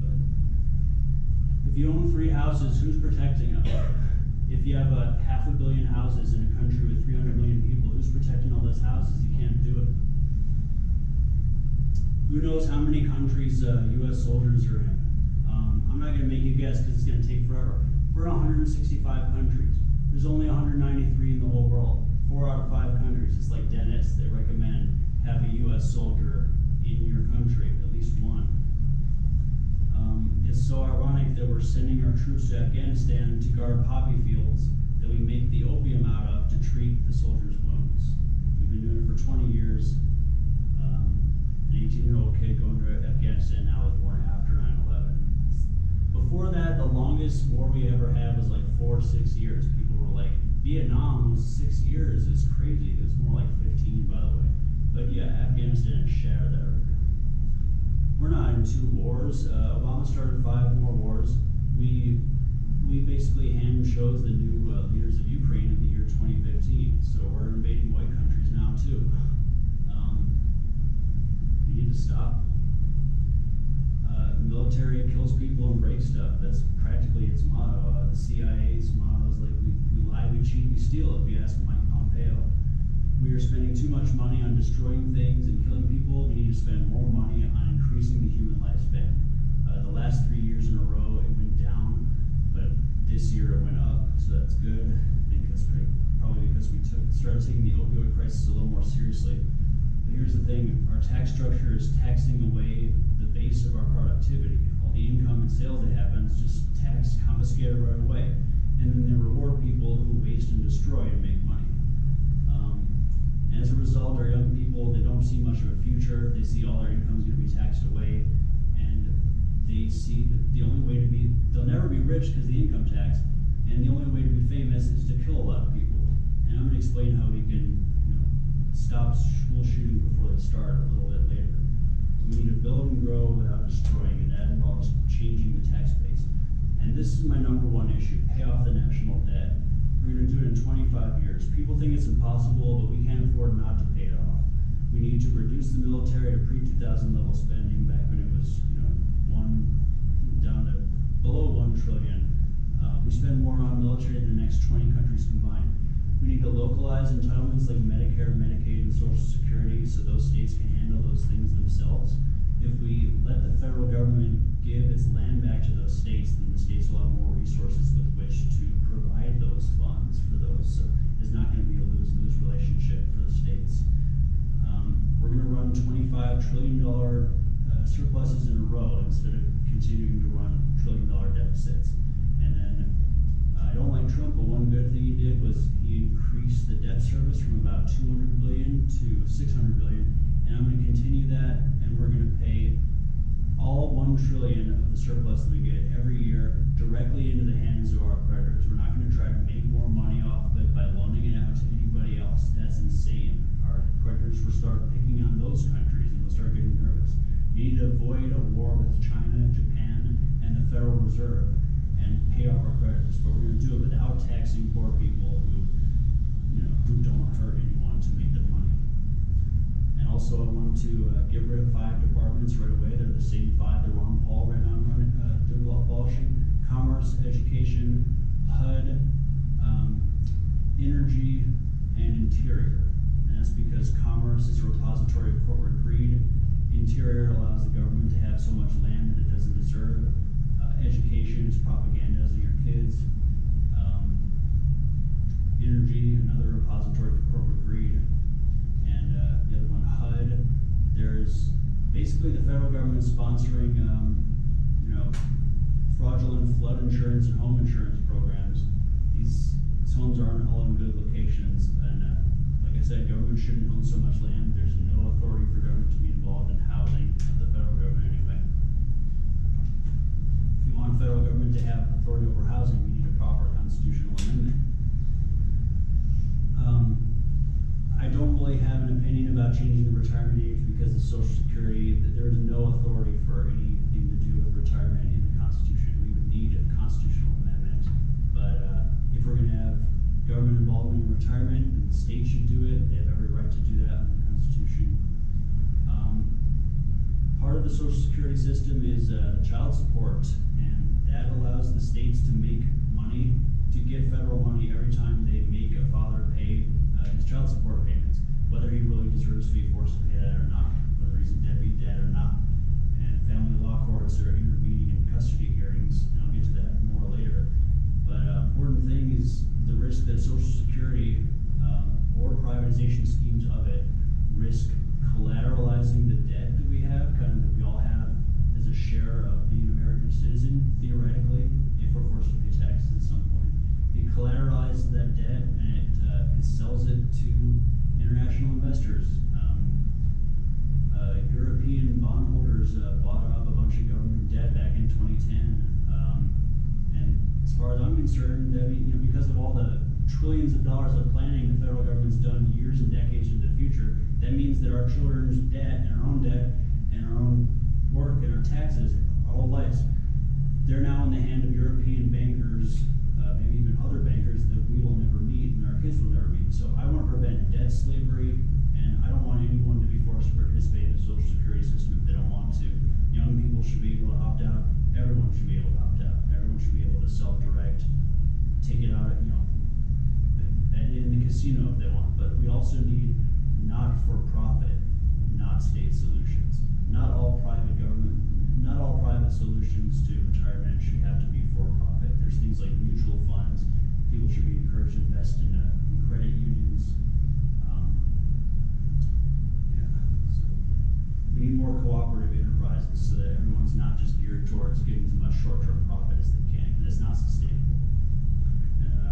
But if you own 3 houses, who's protecting them? If you have a 500 million houses in a country with 300 million people, who's protecting all those houses? You can't do it. Who knows how many countries U.S. soldiers are in? I'm not going to make you guess because it's going to take forever. We're in 165 countries. There's only 193 in the whole world. 4 out of 5 countries. It's like dentists. They recommend have a U.S. soldier in your country, at least one. It's so ironic that we're sending our troops to Afghanistan to guard poppy fields that we make the opium out of to treat the soldiers' wounds. We've been doing it for 20 years. An 18-year-old kid going to Afghanistan now was born after 9/11. Before that, the longest war we ever had was like 4 or 6 years. People were like, Vietnam was 6 years. It's crazy. It was more like 15, by the way. But yeah, Afghanistan shattered that record. We're not in 2 wars. Obama started 5 more wars. We basically hand chose the new leaders of Ukraine in the year 2015. So we're invading white countries now too. We need to stop. The military kills people and breaks stuff. That's practically its motto. The CIA's motto is like, we lie, we cheat, we steal, if you ask Mike Pompeo. We are spending too much money on destroying things and killing people. We need to spend more money on increasing the human lifespan. The last 3 years in a row, it went down, but this year it went up, so that's good. I think that's probably because we started taking the opioid crisis a little more seriously. But here's the thing, our tax structure is taxing away the base of our productivity. All the income and sales that happens, just tax confiscated right away. And then they reward people who waste and destroy and make money. And as a result, our young people, they don't see much of a future. They see all their income's gonna be taxed away. And they see that the only way to be, they'll never be rich because of the income tax. And the only way to be famous is to kill a lot of people. And I'm gonna explain how we can, stop school shootings before they start a little bit later. We need to build and grow without destroying, and that involves changing the tax base. And this is my #1 issue, pay off the national debt. We're gonna do it in 25 years. People think it's impossible, but we can't afford not to pay it off. We need to reduce the military to pre-2000 level spending back when it was, down to below 1 trillion. We spend more on military than the next 20 countries combined. We need to localize entitlements like Medicare, Medicaid, and Social Security so those states can handle those things themselves. If we let the federal government give its land back to those states, then the states will have more resources with which to provide those funds for those. So it's not going to be a lose-lose relationship for the states. We're going to run $25 trillion surpluses in a row instead of continuing to run $1 trillion deficits. And then I don't like Trump, but one good thing he did was he increased the debt service from about $200 billion to $600 billion, and I'm going to continue that, and we're going to pay all $1 trillion of the surplus that we get every year directly into the hands of our creditors. We're not going to try to make more money off of it by loaning it out to anybody else. That's insane. Our creditors will start picking on those countries, and we'll start getting nervous. We need to avoid a war with China, Japan, and the Federal Reserve, and pay off our creditors, but we're going to do it without taxing poor people who don't hurt anyone to make their money. And also, I want to get rid of 5 departments right away. They're the same 5 that Ron Paul right now they're abolishing: commerce, education, HUD, energy, and interior. And that's because commerce is a repository of corporate greed. Interior allows the government to have so much land that it doesn't deserve. Education is propagandizing your kids. Energy, another repository for corporate greed. And the other one, HUD, there's basically the federal government sponsoring fraudulent flood insurance and home insurance programs. These homes aren't all in good locations, and like I said, government shouldn't own so much land. There's no authority for government to be involved in housing at the federal government anyway. If you want federal government to have authority over housing, we need a proper constitutional amendment. I don't really have an opinion about changing the retirement age because because of Social Security, that there is no authority for anything to do with retirement in the Constitution. We would need a constitutional amendment. But if we're going to have government involvement in retirement, then the state should do it. They have every right to do that under the Constitution. Part of the Social Security system is child support, and that allows the states to make money, to get federal money every time they make a father pay his child support payments, whether he really deserves to be forced to pay that or not, whether he's a deadbeat dad or not. And family law courts are intervening in custody hearings, and I'll get to that more later. But important thing is the risk that Social Security or privatization schemes of it risk collateralizing the debt that we have, kind of that we all have as a share of being an American citizen, theoretically, if we're forced to pay taxes at some point. It collateralizes that debt and it sells it to international investors. European bondholders bought up a bunch of government debt back in 2010. And as far as I'm concerned, I mean, because of all the trillions of dollars of planning the federal government's done years and decades into the future, that means that our children's debt and our own debt and our own work and our taxes, our whole lives, they're now in the hand of European bankers, maybe even other bankers that we will never meet and our kids will never meet. So I want to prevent debt slavery, and I don't want anyone to be forced to participate in the Social Security system if they don't want to. Young people should be able to opt out. Everyone should be able to opt out. Everyone should be able to self-direct, take it out, in the casino if they want. But we also need not-for-profit, not state solutions. Not all private solutions to retirement should have to be for-profit. There's things like mutual funds. People should be encouraged to invest in credit unions. So we need more cooperative enterprises so that everyone's not just geared towards getting as much short-term profit as they can. That's not sustainable.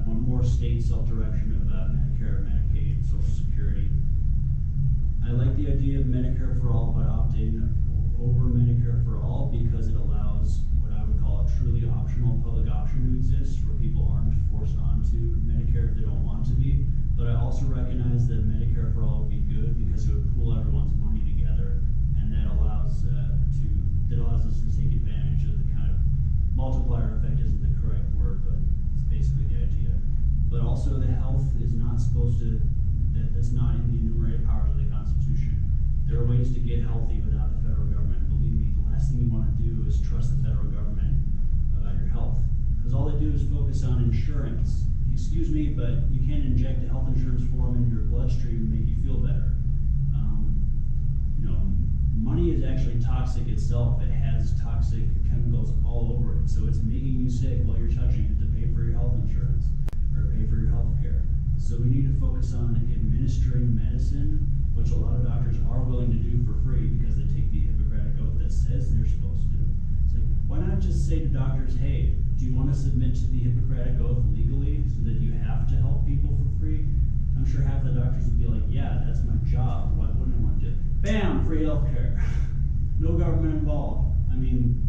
One more state self-direction of Medicare, Medicaid, and Social Security. I like the idea of Medicare for all, but opting over Medicare for all because it allows what I would call a truly optional public option to exist, where people aren't forced onto Medicare if they don't want to be. But I also recognize that Medicare for all would be good because it would pool everyone's money together, and that allows us to take advantage of the kind of multiplier effect. Isn't the correct word, but it's basically the idea. But also the health is not supposed to, that's not in the enumerated powers of the Constitution. There are ways to get healthy without the federal government. Believe me, the last thing you want to do is trust the federal government about your health. Because all they do is focus on insurance. Excuse me, but you can't inject a health insurance form into your bloodstream and make you feel better. Money is actually toxic itself. It has toxic chemicals all over it. So it's making you sick while you're touching it to pay for your health insurance or pay for your health care. So we need to focus on administering medicine, which a lot of doctors are willing to do for free because they take the Hippocratic oath that says they're supposed to do. It's like, why not just say to doctors, hey, do you want to submit to the Hippocratic oath legally so that you have to help people for free? I'm sure half the doctors would be like, yeah, that's my job. Why wouldn't I want to do it? Bam, free healthcare. No government involved. I mean,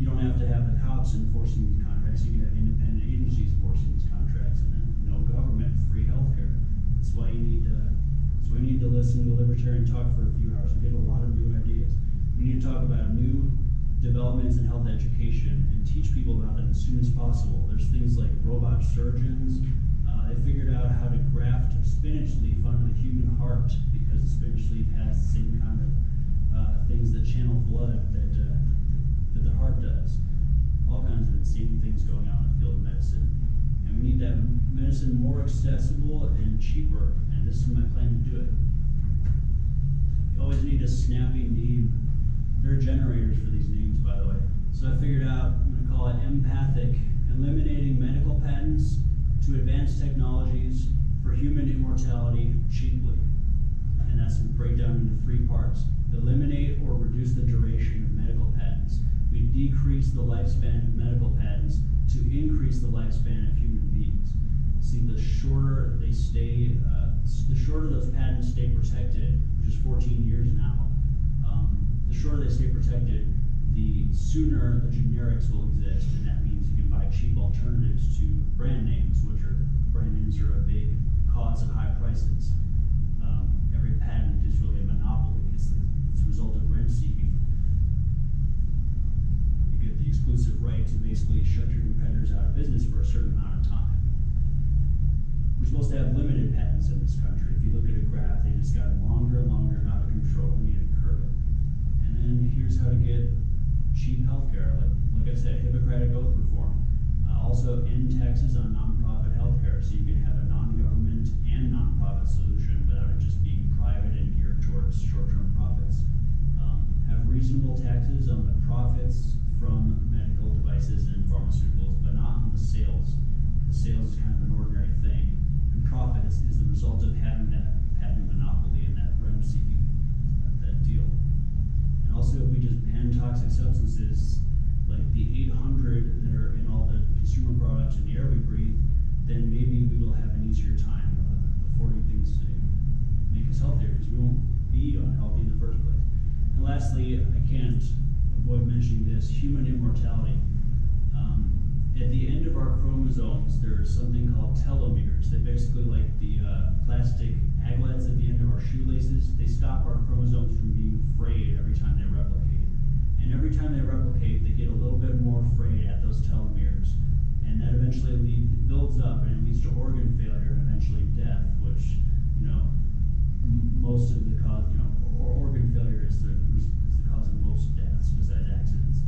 you don't have to have the cops enforcing these contracts. You can have independent agencies enforcing these contracts, and then no government, free healthcare. That's why you need to listen to a libertarian talk for a few hours. We get a lot of new ideas. We need to talk about new developments in health education and teach people about them as soon as possible. There's things like robot surgeons. They figured out how to graft spinach leaf onto the human heart because the spinach leaf has the same kind of things that channel blood that the heart does. All kinds of insane things going on in the field of medicine. And we need that medicine more accessible and cheaper, and this is my plan to do it. You always need a snappy name. There are generators for these names, by the way. So I figured out, I'm going to call it empathic, eliminating medical patents to advance technologies for human immortality cheaply. And that's breakdown into 3 parts. Eliminate or reduce the duration of medical patents. We decrease the lifespan of medical patents to increase the lifespan of human beings. See, the shorter they stay, the shorter those patents stay protected, which is 14 years now, the shorter they stay protected, the sooner the generics will exist, and that means you can buy cheap alternatives to brand names, which are a big cause of high prices. Every patent is really a monopoly. It's the It's a result of rent seeking. You get the exclusive right to basically shut your competitors out of business for a certain amount of time. We're supposed to have limited patents in this country. If you look at a graph, they just got longer and longer and out of control. We need to curb it. And then here's how to get cheap healthcare. Like I said, Hippocratic Oath reform. Also end taxes on nonprofit healthcare, so you can have a non-government and nonprofit solution without it just being private and geared towards short-term profits. Have reasonable taxes on the profits from medical devices and pharmaceuticals, but not on the sales. The sales is kind of an ordinary thing, and profits is the result of having that patent monopoly and that rent seeking, that deal. And also, if we just ban toxic substances, like the 800 that are in all the consumer products and the air we breathe, then maybe we will have an easier time affording things to make us healthier, because we won't be unhealthy in the first place. And lastly, I can't avoid mentioning this, human immortality. At the end of our chromosomes, there's something called telomeres. They basically, like the plastic aglets at the end of our shoelaces, they stop our chromosomes from being frayed every time they replicate. And every time they replicate, they get a little bit more frayed at those telomeres. And that eventually builds up, and it leads to organ failure and eventually death, which, most of the cause, organ failure is the cause of most deaths besides accidents.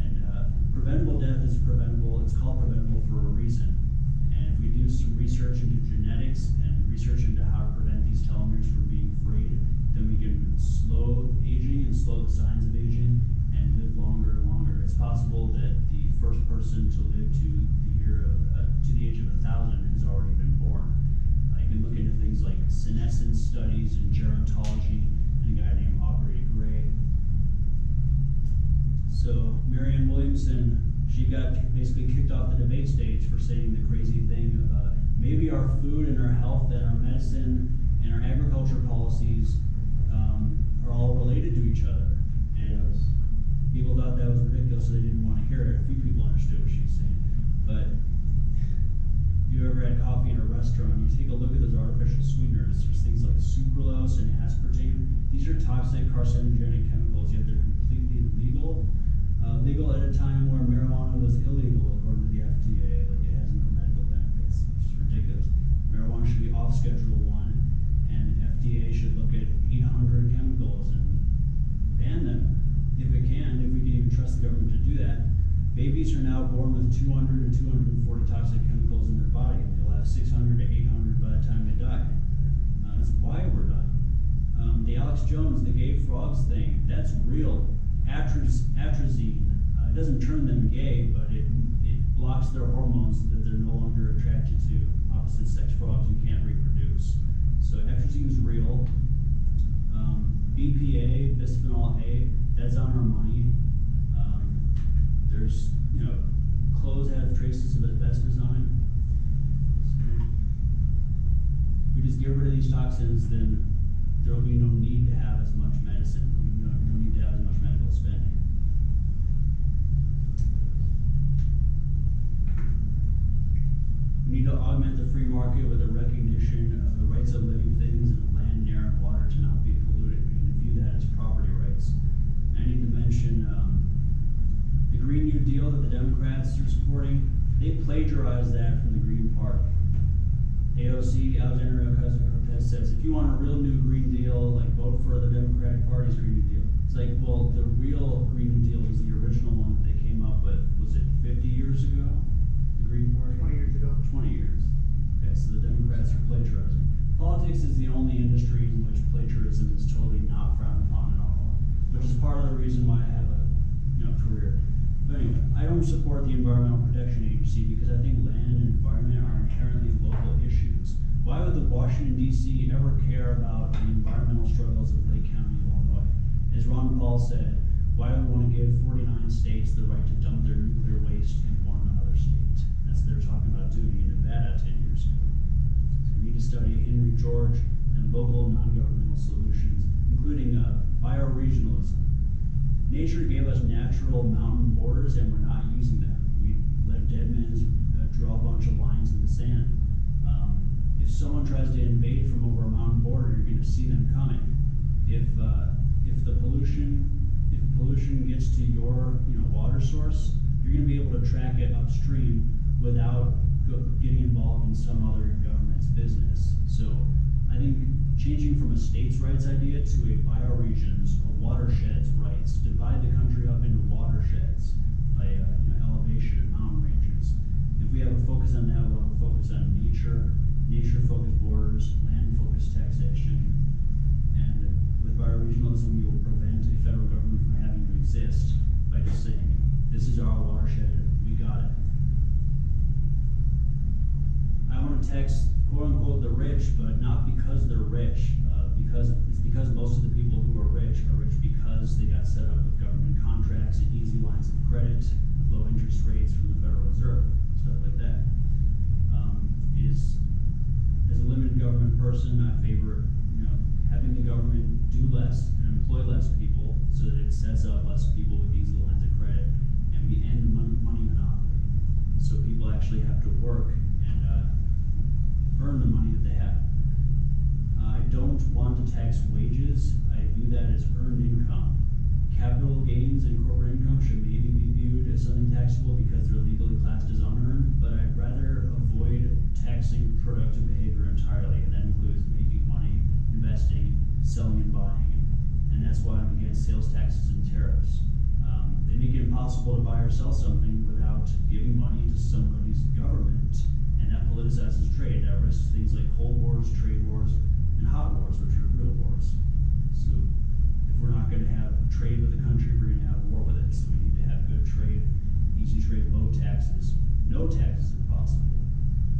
And preventable death is preventable. It's called preventable for a reason. And if we do some research into genetics and research into how to prevent these telomeres from being frayed, then we can slow aging and slow the signs of aging and live longer and longer. It's possible that the first person to live to the age of 1,000 has already been born. You can look into things like senescence studies and gerontology, and a guy named Aubrey Gray. So Marianne Williamson, she got basically kicked off the debate stage for saying the crazy thing of maybe our food and our health and our medicine and our agriculture policies are all related to each other. And people thought that was ridiculous, so they didn't want to hear it. A few people understood what she was saying. But if you ever had coffee in a restaurant, you take a look at those artificial sweeteners. There's things like sucralose and aspartame. These are toxic, carcinogenic chemicals, yet they're completely legal. Legal at a time where marijuana was illegal, according to the FDA. Like, it has no medical benefits, which is ridiculous. Marijuana should be off Schedule 1, and FDA should look at 800 chemicals and ban them if it can, if we can even trust the government to do that. Babies are now born with 200 to 240 toxic chemicals in their body, and they'll have 600 to 800 by the time they die. That's why we're dying. The Alex Jones, the gay frogs thing, that's real. Atrazine, it doesn't turn them gay, but it blocks their hormones so that they're no longer attracted to opposite sex frogs and can't reproduce. So atrazine is real. BPA, bisphenol A, that's on our money. There's, clothes have traces of asbestos on it. So if we just get rid of these toxins, then there will be no need to have as much medicine. No need to have as much medical spending. We need to augment the free market with a recognition of the rights of living things and land, air, and water to not be polluted. We need to view that as property rights. And I need to mention the Green New Deal that the Democrats are supporting. They plagiarized that from the Green Party. AOC, Alexandria Ocasio-Cortez, says, if you want a real new Green Deal, like, vote for the Democratic Party's Green New Deal. It's like, well, the real Green New Deal was the original one that they came up with. Was it 50 years ago? The Green Party? 20 years ago. 20 years. Okay, so the Democrats are plagiarizing. Politics is the only industry in which plagiarism is totally not frowned upon at all, which is part of the reason why I have a career. But anyway, I don't support the Environmental Protection Agency because I think land and environment are inherently local issues. Why would the Washington, D.C. ever care about the environmental struggles of Lake County, Illinois? As Ron Paul said, why do we want to give 49 states the right to dump their nuclear waste in one other state? That's what they're talking about doing in Nevada 10 years ago. So we need to study Henry George and local non-governmental solutions, including bioregionalism. Nature gave us natural mountain borders and we're not using them. We let deadmans draw a bunch of lines in the sand. If someone tries to invade from over a mountain border, you're going to see them coming. If if pollution gets to your, water source, you're gonna be able to track it upstream without getting involved in some other government's business. So I think changing from a states' rights idea to a bioregions, a watersheds rights, divide the country up into watersheds by elevation and mountain ranges. If we have a focus on that, we'll have a focus on nature-focused borders, land-focused taxation, and with bioregionalism, we will prevent a federal government from having to exist by just saying, this is our watershed, we got it. I want to tax, quote unquote, the rich, but not because they're rich, because most of the people who are rich because they got set up with government contracts and easy lines of credit, low interest rates from the Federal Reserve, stuff like that. As a limited government person, I favor, having the government do less and employ less people so that it sets up less people with easy lines of credit, and we end the money monopoly. So people actually have to work and earn the money that they have. I don't want to tax wages. I view that as earned income. Capital gains and corporate income should maybe be viewed as something taxable because they're legally classed as unearned, but I'd rather avoid taxing productive behavior entirely, and that includes making money, investing, selling and buying, and that's why I'm against sales taxes and tariffs. They make it impossible to buy or sell something without giving money to somebody's government, and that politicizes trade. That risks things like cold wars, trade wars, and hot wars, which are real wars. So if we're not going to have trade with the country, we're going to have war with it. So we need to have good trade, easy trade, low taxes. No taxes if possible.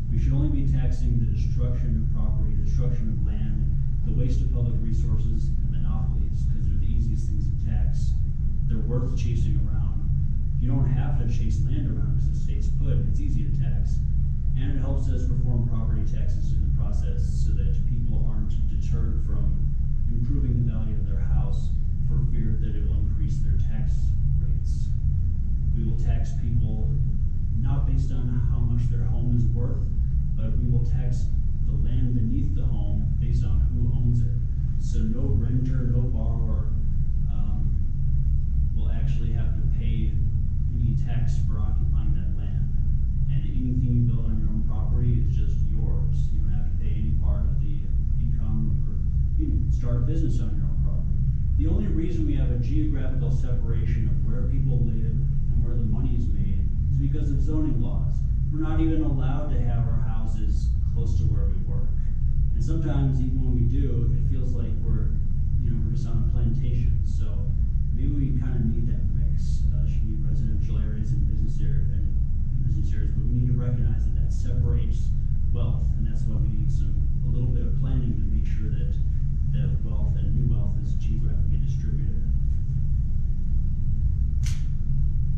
We should only be taxing the destruction of property, destruction of land, the waste of public resources, and monopolies, because they're the easiest things to tax. They're worth chasing around. You don't have to chase land around because the state's put. It's easy to tax. And it helps us reform property taxes in the process so that people aren't deterred from improving the value of their house for fear that it will increase their tax rates. We will tax people not based on how much their home is worth, but we will tax the land beneath the home based on who owns it. So no renter, no borrower will actually have to pay any tax for occupying that land. And anything you build on your own property is just yours. You don't have to pay any part of the income or even start a business on your own property. The only reason we have a geographical separation of where people live and where the money is made is because of zoning laws. We're not even allowed to have our houses close to where we work. And sometimes even when we do, it feels like we're just on a plantation. So maybe we kind of need that mix. Should be residential areas and business areas, but we need to recognize that separates wealth, and that's why we need a little bit of planning to make sure that wealth and new wealth is geographically distributed.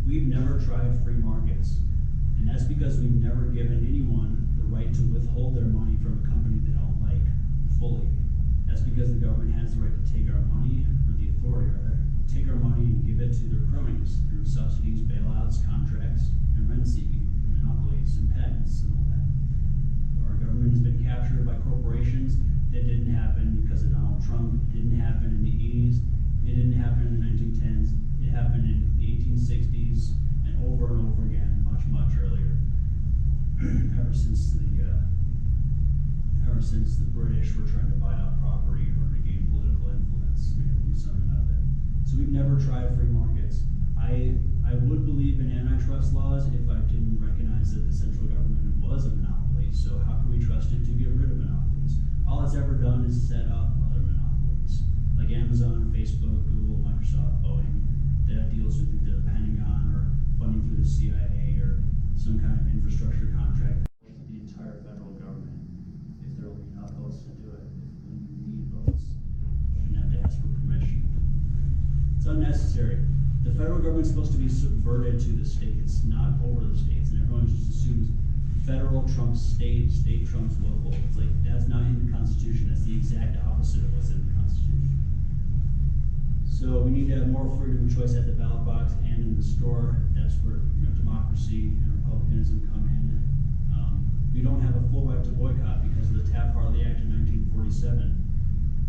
We've never tried free markets, and that's because we've never given anyone the right to withhold their money from a company they don't like fully. That's because the government has the right to take our money, or the authority rather, take our money and give it to their cronies through subsidies, bailouts, contracts, and rent seeking, monopolies, and patents, and all that. Our government has been captured by corporations. That didn't happen because of Donald Trump. It didn't happen in the 80s. It didn't happen in the 1910s. It happened in the 1860s and over again, much earlier. Ever since the British were trying to buy out property in order to gain political influence, we had to do something out of it. So we've never tried free markets. I would believe in antitrust laws if I didn't recognize that the central government was a monopoly. So how can we trust it to get rid of monopolies? All it's ever done is set up other monopolies, like Amazon, Facebook, Google, Microsoft, Boeing. They have deals with the Pentagon or funding through the CIA or some kind of infrastructure contract with the entire federal government. If there will be enough votes to do it, when you need votes, you shouldn't have to ask for permission. It's unnecessary. The federal government's supposed to be subverted to the states, not over the states, and everyone just assumes federal trumps state, state trumps local. It's like, that's not in the Constitution. That's the exact opposite of what's in the Constitution. So we need to have more freedom of choice at the ballot box and in the store. That's where democracy and republicanism come in. We don't have a full right to boycott because of the Taft-Hartley Act in 1947.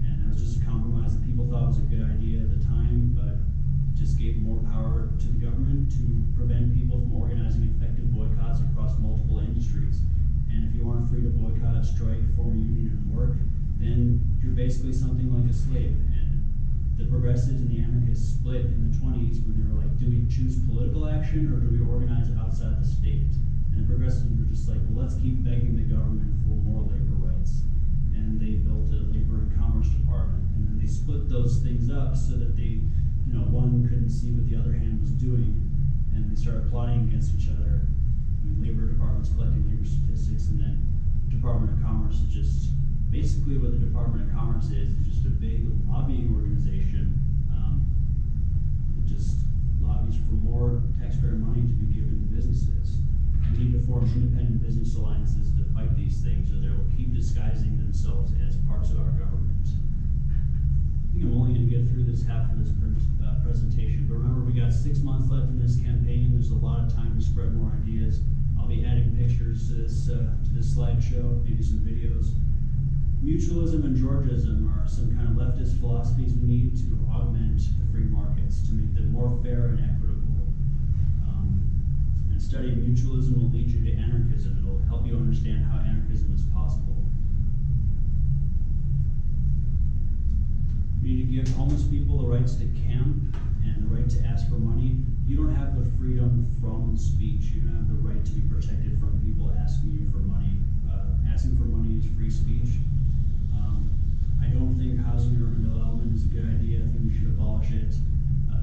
And And it was just a compromise that people thought was a good idea at the time, but it just gave more power to the government to prevent people from organizing effective boycotts across multiple industries. And if you aren't free to boycott, strike, form a union, and work, then you're basically something like a slave. And the progressives and the anarchists split in the 20s when they were like, do we choose political action or do we organize outside the state? And the progressives were just like, well, let's keep begging the government for more labor rights. And they built a labor and commerce department. And then they split those things up so that they, one couldn't see what the other hand was doing. And they started plotting against each other. Labor departments collecting labor statistics, and then Department of Commerce is just basically what the Department of Commerce is just a big lobbying organization that just lobbies for more taxpayer money to be given to businesses. And we need to form independent business alliances to fight these things, or they will keep disguising themselves as parts of our government. I think I'm only going to get through this half of this presentation, but remember, we got 6 months left in this campaign. There's a lot of time to spread more ideas. I'll be adding pictures to this slideshow, maybe some videos. Mutualism and Georgism are some kind of leftist philosophies we need to augment the free markets, to make them more fair and equitable. And studying mutualism will lead you to anarchism. It'll help you understand how anarchism is possible. We need to give homeless people the rights to camp and the right to ask for money. You don't have the freedom from speech. You don't have the right to be protected from people asking you for money. Asking for money is free speech. I don't think housing and urban development is a good idea. I think we should abolish it.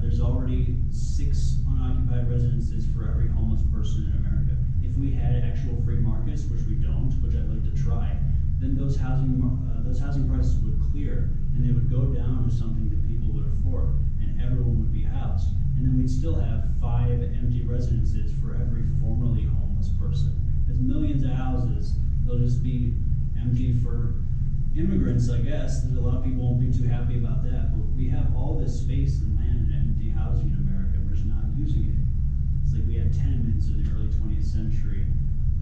There's already 6 unoccupied residences for every homeless person in America. If we had actual free markets, which we don't, which I'd like to try, then those housing prices would clear, and they would go down to something that people would afford, and everyone would be housed. And then we'd still have 5 empty residences for every formerly homeless person. There's millions of houses. They'll just be empty for immigrants, I guess. There's a lot of people won't be too happy about that, but we have all this space and land and empty housing in America, and we're just not using it. It's like we had tenements in the early 20th century,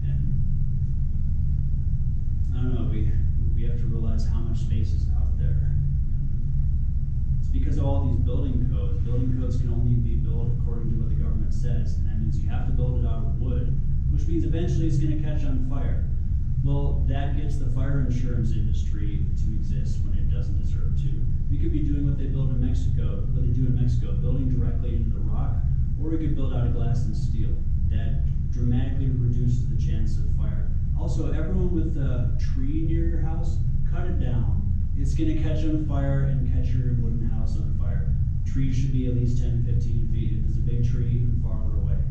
and I don't know, we have to realize how much space is out there. It's because of all these building codes. Building codes can only be built according to what the government says, and that means you have to build it out of wood, which means eventually it's going to catch on fire. Well, that gets the fire insurance industry to exist when it doesn't deserve to. We could be doing what they build in Mexico, what they do in Mexico, building directly into the rock, or we could build out of glass and steel. That dramatically reduces the chance of fire. Also, everyone with a tree near your house, cut it down. It's going to catch on fire and catch your wooden house on fire. Trees should be at least 10, 15 feet. If it's a big tree, even farther away.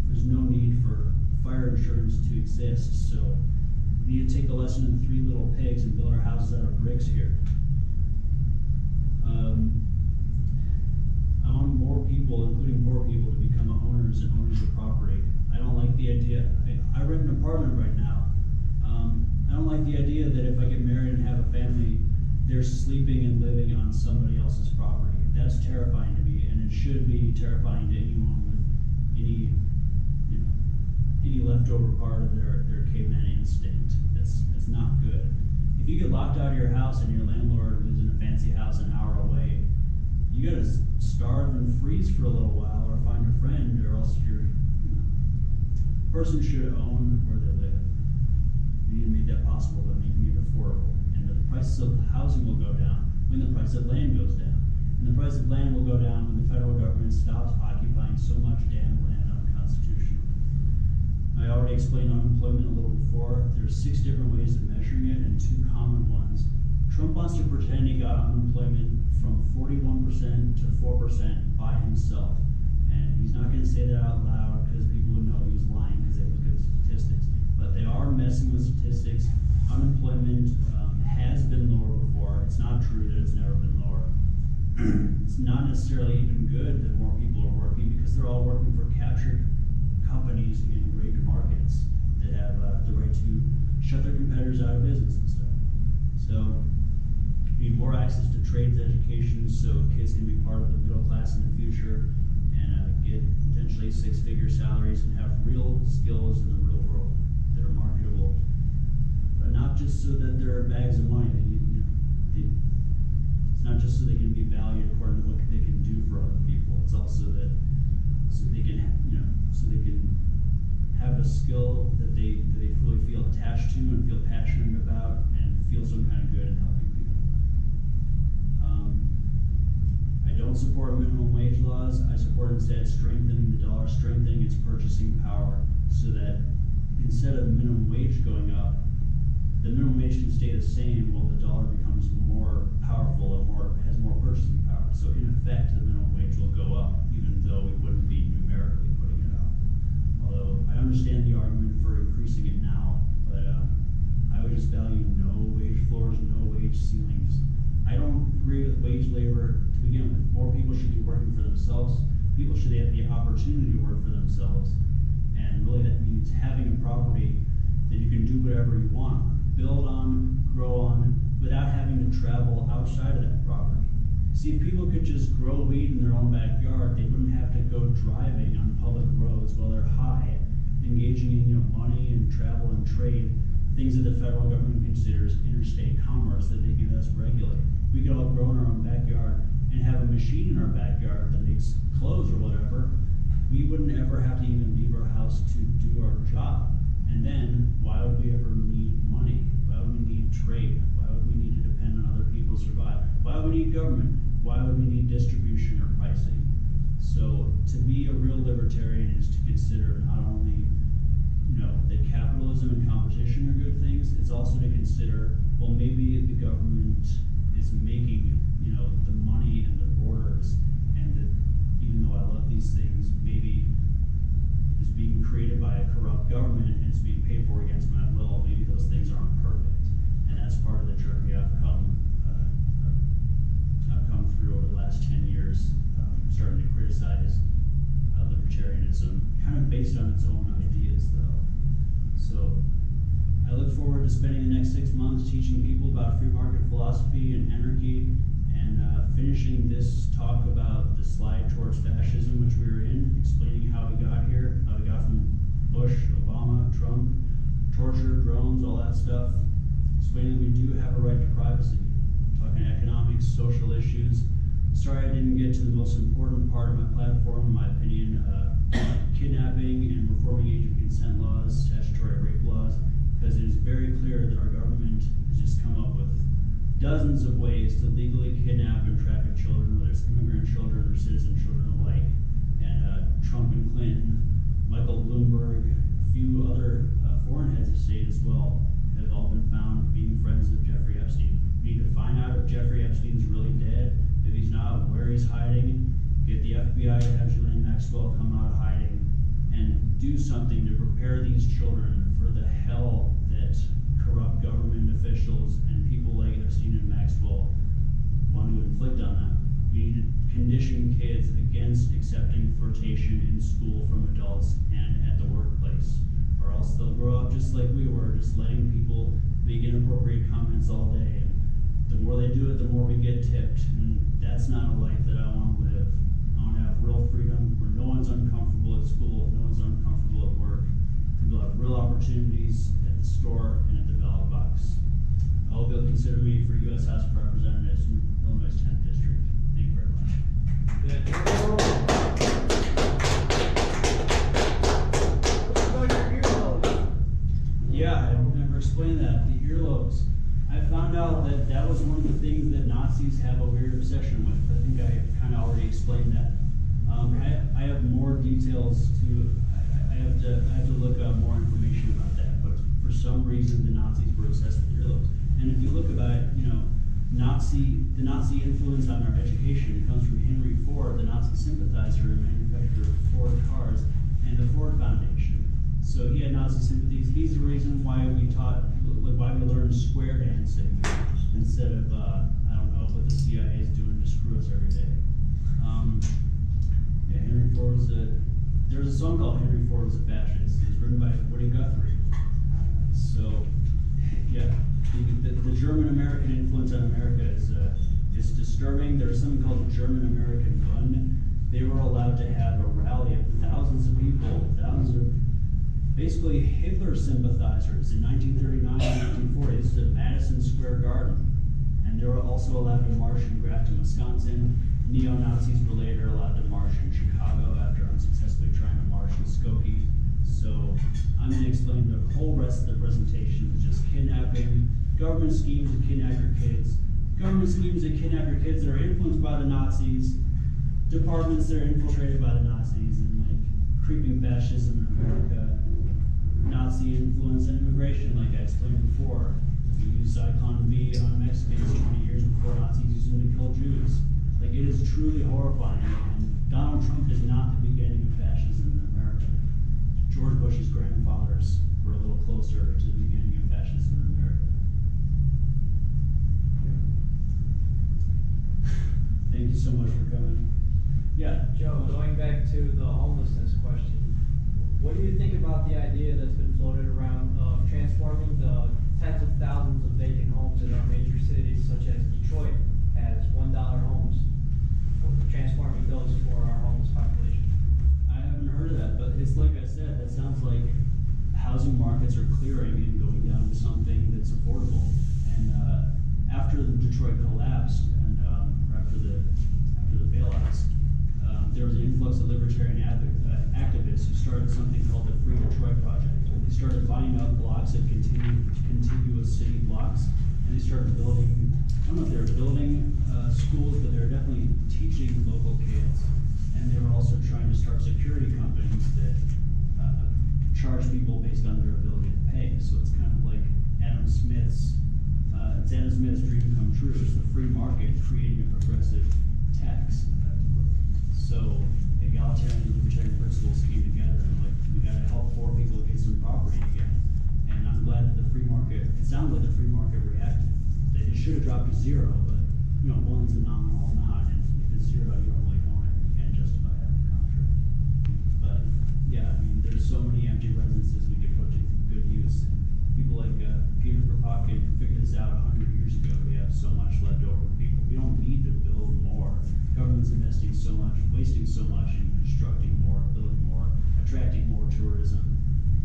There's no need for fire insurance to exist, so we need to take a lesson in 3 Little Pigs and build our houses out of bricks here. I want more people, including poor people, to become owners of property. I don't like the idea. I rent an apartment right now. I don't like the idea that if I get married and have a family, they're sleeping and living on somebody else's property. That's terrifying to me, and it should be terrifying to anyone with any leftover part of their caveman instinct. That's not good. If you get locked out of your house and your landlord lives in a fancy house an hour away, you gotta starve and freeze for a little while, or find a friend, or else person should own where they live. We need to make that possible by making it affordable. And the prices of housing will go down when the price of land goes down. And the price of land will go down when the federal government stops occupying so much damn land unconstitutionally. I already explained unemployment a little before. There's 6 different ways of measuring it and 2 common ones. Trump wants to pretend he got unemployment from 41% to 4% by himself. And he's not going to say that out loud because people would know he was lying because they look at the statistics. But they are messing with statistics. Unemployment has been lower before. It's not true that it's never been lower. It's not necessarily even good that more people are working because they're all working for captured companies in rigged markets that have the right to shut their competitors out of business and stuff. So we need more access to trades education so kids can be part of the middle class in the future and get potentially 6-figure salaries and have real skills in the real world that are marketable, but not just so that there are bags of money. They need, It's not just so they can be valued according to what they can do for other people. It's also that so they can, so they can have a skill that they fully feel attached to and feel passionate about and feel some kind of good in helping people. I don't support minimum wage laws. I support instead strengthening the dollar, strengthening its purchasing power, so that instead of minimum wage going up, the minimum wage can stay the same while the dollar becomes more powerful and has more purchasing power. So in effect, the minimum wage will go up, even though we wouldn't be numerically putting it up. Although I understand the argument for increasing it now, but I would just value no wage floors, no wage ceilings. I don't agree with wage labor to begin with. More people should be working for themselves. People should have the opportunity to work for themselves. And really that means having a property that you can do whatever you want, build on, grow on, without having to travel outside of that property. See, if people could just grow weed in their own backyard, they wouldn't have to go driving on public roads while they're high, engaging in money and travel and trade, things that the federal government considers interstate commerce that they can thus regulate. We could all grow in our own backyard and have a machine in our backyard that makes clothes or whatever. We wouldn't ever have to even leave our house to do our job. And then, why would we ever need money? Why would we need trade? Why would we need to depend on other people to survive? Why would we need government? Why would we need distribution or pricing? So, to be a real libertarian is to consider not only, that capitalism and competition are good things, it's also to consider, well, maybe the government is making, the money and the borders, and that even though I love these things, maybe is being created by a corrupt government and it's being paid for against my will. Maybe those things aren't perfect, and that's part of the journey I've come through over the last 10 years, starting to criticize libertarianism, kind of based on its own ideas, though. So I look forward to spending the next 6 months teaching people about free market philosophy and anarchy, and finishing this talk about the slide towards fascism, which we were in, explaining how we got here, how we got from Bush, Obama, Trump, torture, drones, all that stuff, explaining that we do have a right to privacy, talking economics, social issues. Sorry I didn't get to the most important part of my platform, in my opinion, kidnapping and reforming age of consent laws, statutory rape laws, because it is very clear that our government has just come up with dozens of ways to legally kidnap and traffic children, whether it's immigrant children or citizen children alike. And Trump and Clinton, Michael Bloomberg, a few other foreign heads of state as well, have all been found being friends of Jeffrey Epstein. We need to find out if Jeffrey Epstein's really dead. If he's not, where he's hiding. Get the FBI to have Ghislaine Maxwell come out of hiding and do something to prepare these children for the hell that corrupt government officials and people like Epstein and Maxwell want to inflict on them. We need to condition kids against accepting flirtation in school from adults and at the workplace, or else they'll grow up just like we were, just letting people make inappropriate comments all day. And the more they do it, the more we get tipped. And that's not a life that I want to live. I want to have real freedom where no one's uncomfortable at school, no one's uncomfortable at work. We'll have real opportunities at the store and at the ballot box. I hope you'll consider me for U.S. House of Representatives in Illinois' 10th District. Thank you very much. Yeah, I never explained that. The earlobes. I found out that that was one of the things that Nazis have a weird obsession with. I think I kind of already explained that. I have more details to. I have to look up more information about that. But for some reason, the Nazis were obsessed with earlobes. And if you look about it, the Nazi influence on our education comes from Henry Ford, the Nazi sympathizer and manufacturer of Ford cars, and the Ford Foundation. So he had Nazi sympathies. He's the reason why we learned square dancing instead of I don't know what the CIA is doing to screw us every day. Henry Ford was there's a song called Henry Ford Was a Fascist. It was written by Woody Guthrie. So yeah, the German-American influence on America is disturbing. There's something called the German-American Bund. They were allowed to have a rally of thousands of people, thousands of basically Hitler sympathizers in 1939 and 1940. This is at Madison Square Garden. And they were also allowed to march in Grafton, Wisconsin. Neo-Nazis were later allowed to march in Chicago after unsuccessfully trying to march in Skokie. So I'm going to explain the whole rest of the presentation, just kidnapping, government schemes to kidnap your kids, government schemes to kidnap your kids that are influenced by the Nazis, departments that are infiltrated by the Nazis, and like creeping fascism in America, Nazi influence and immigration, like I explained before. We used Zyklon B on Mexicans 20 years before Nazis used them to kill Jews. Like, it is truly horrifying, and Donald Trump is not the beginning of fascism in America. George Bush's grandfathers were a little closer to the beginning of fascism in America. Thank you so much for coming. Yeah. Joe, going back to the homelessness question, what do you think about the idea that's been floated around of transforming the tens of thousands of vacant homes in our major cities, such as Detroit, as $1 homes, transforming those for our homeless population? I haven't heard of that, but it's like I said, that sounds like housing markets are clearing and going down to something that's affordable. And after the Detroit collapsed, and after the bailouts, there was an influx of libertarian activists who started something called the Free Detroit Project. They started buying up blocks of contiguous city blocks, and they started building, I don't know if they were building schools, but they were definitely teaching local kids. And they were also trying to start security companies that charge people based on their ability to pay. So it's kind of like Adam Smith's dream come true. It's the free market creating a progressive tax. So egalitarian and libertarian principles came together and like, we gotta help poor people get some property again. And I'm glad that the free market, it sounded like the free market reacted. That it should have dropped to zero, but you know, one's a nominal amount, and if it's zero, you don't really own it. You can't justify having a contract. But yeah, I mean, there's so many empty residences we could put to good use. And people like Peter Kropotkin figured this out 100 years ago. We have so much left over for people. We don't need to build more. Government's investing so much, wasting so much in constructing more, building more, attracting more tourism.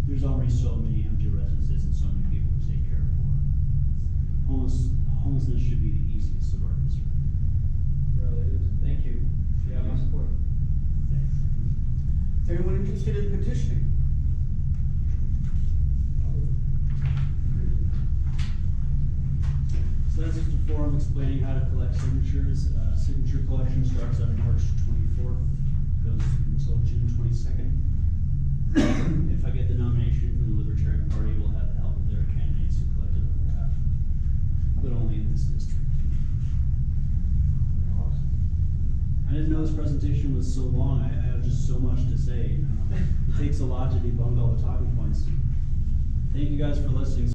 There's already so many empty residences and so many people to take care of for. Homelessness should be the easiest of our concern. Really is. Thank you. You have my support. Thanks. Is anyone interested in petitioning? So that's just a forum explaining how to collect signatures. Signature collection starts on March 24th, goes until June 22nd. If I get the nomination from the Libertarian Party, we'll have the help of their candidates who collected on their behalf, but only in this district. Awesome. I didn't know this presentation was so long. I have just so much to say. You know? It takes a lot to debunk all the talking points. Thank you guys for listening.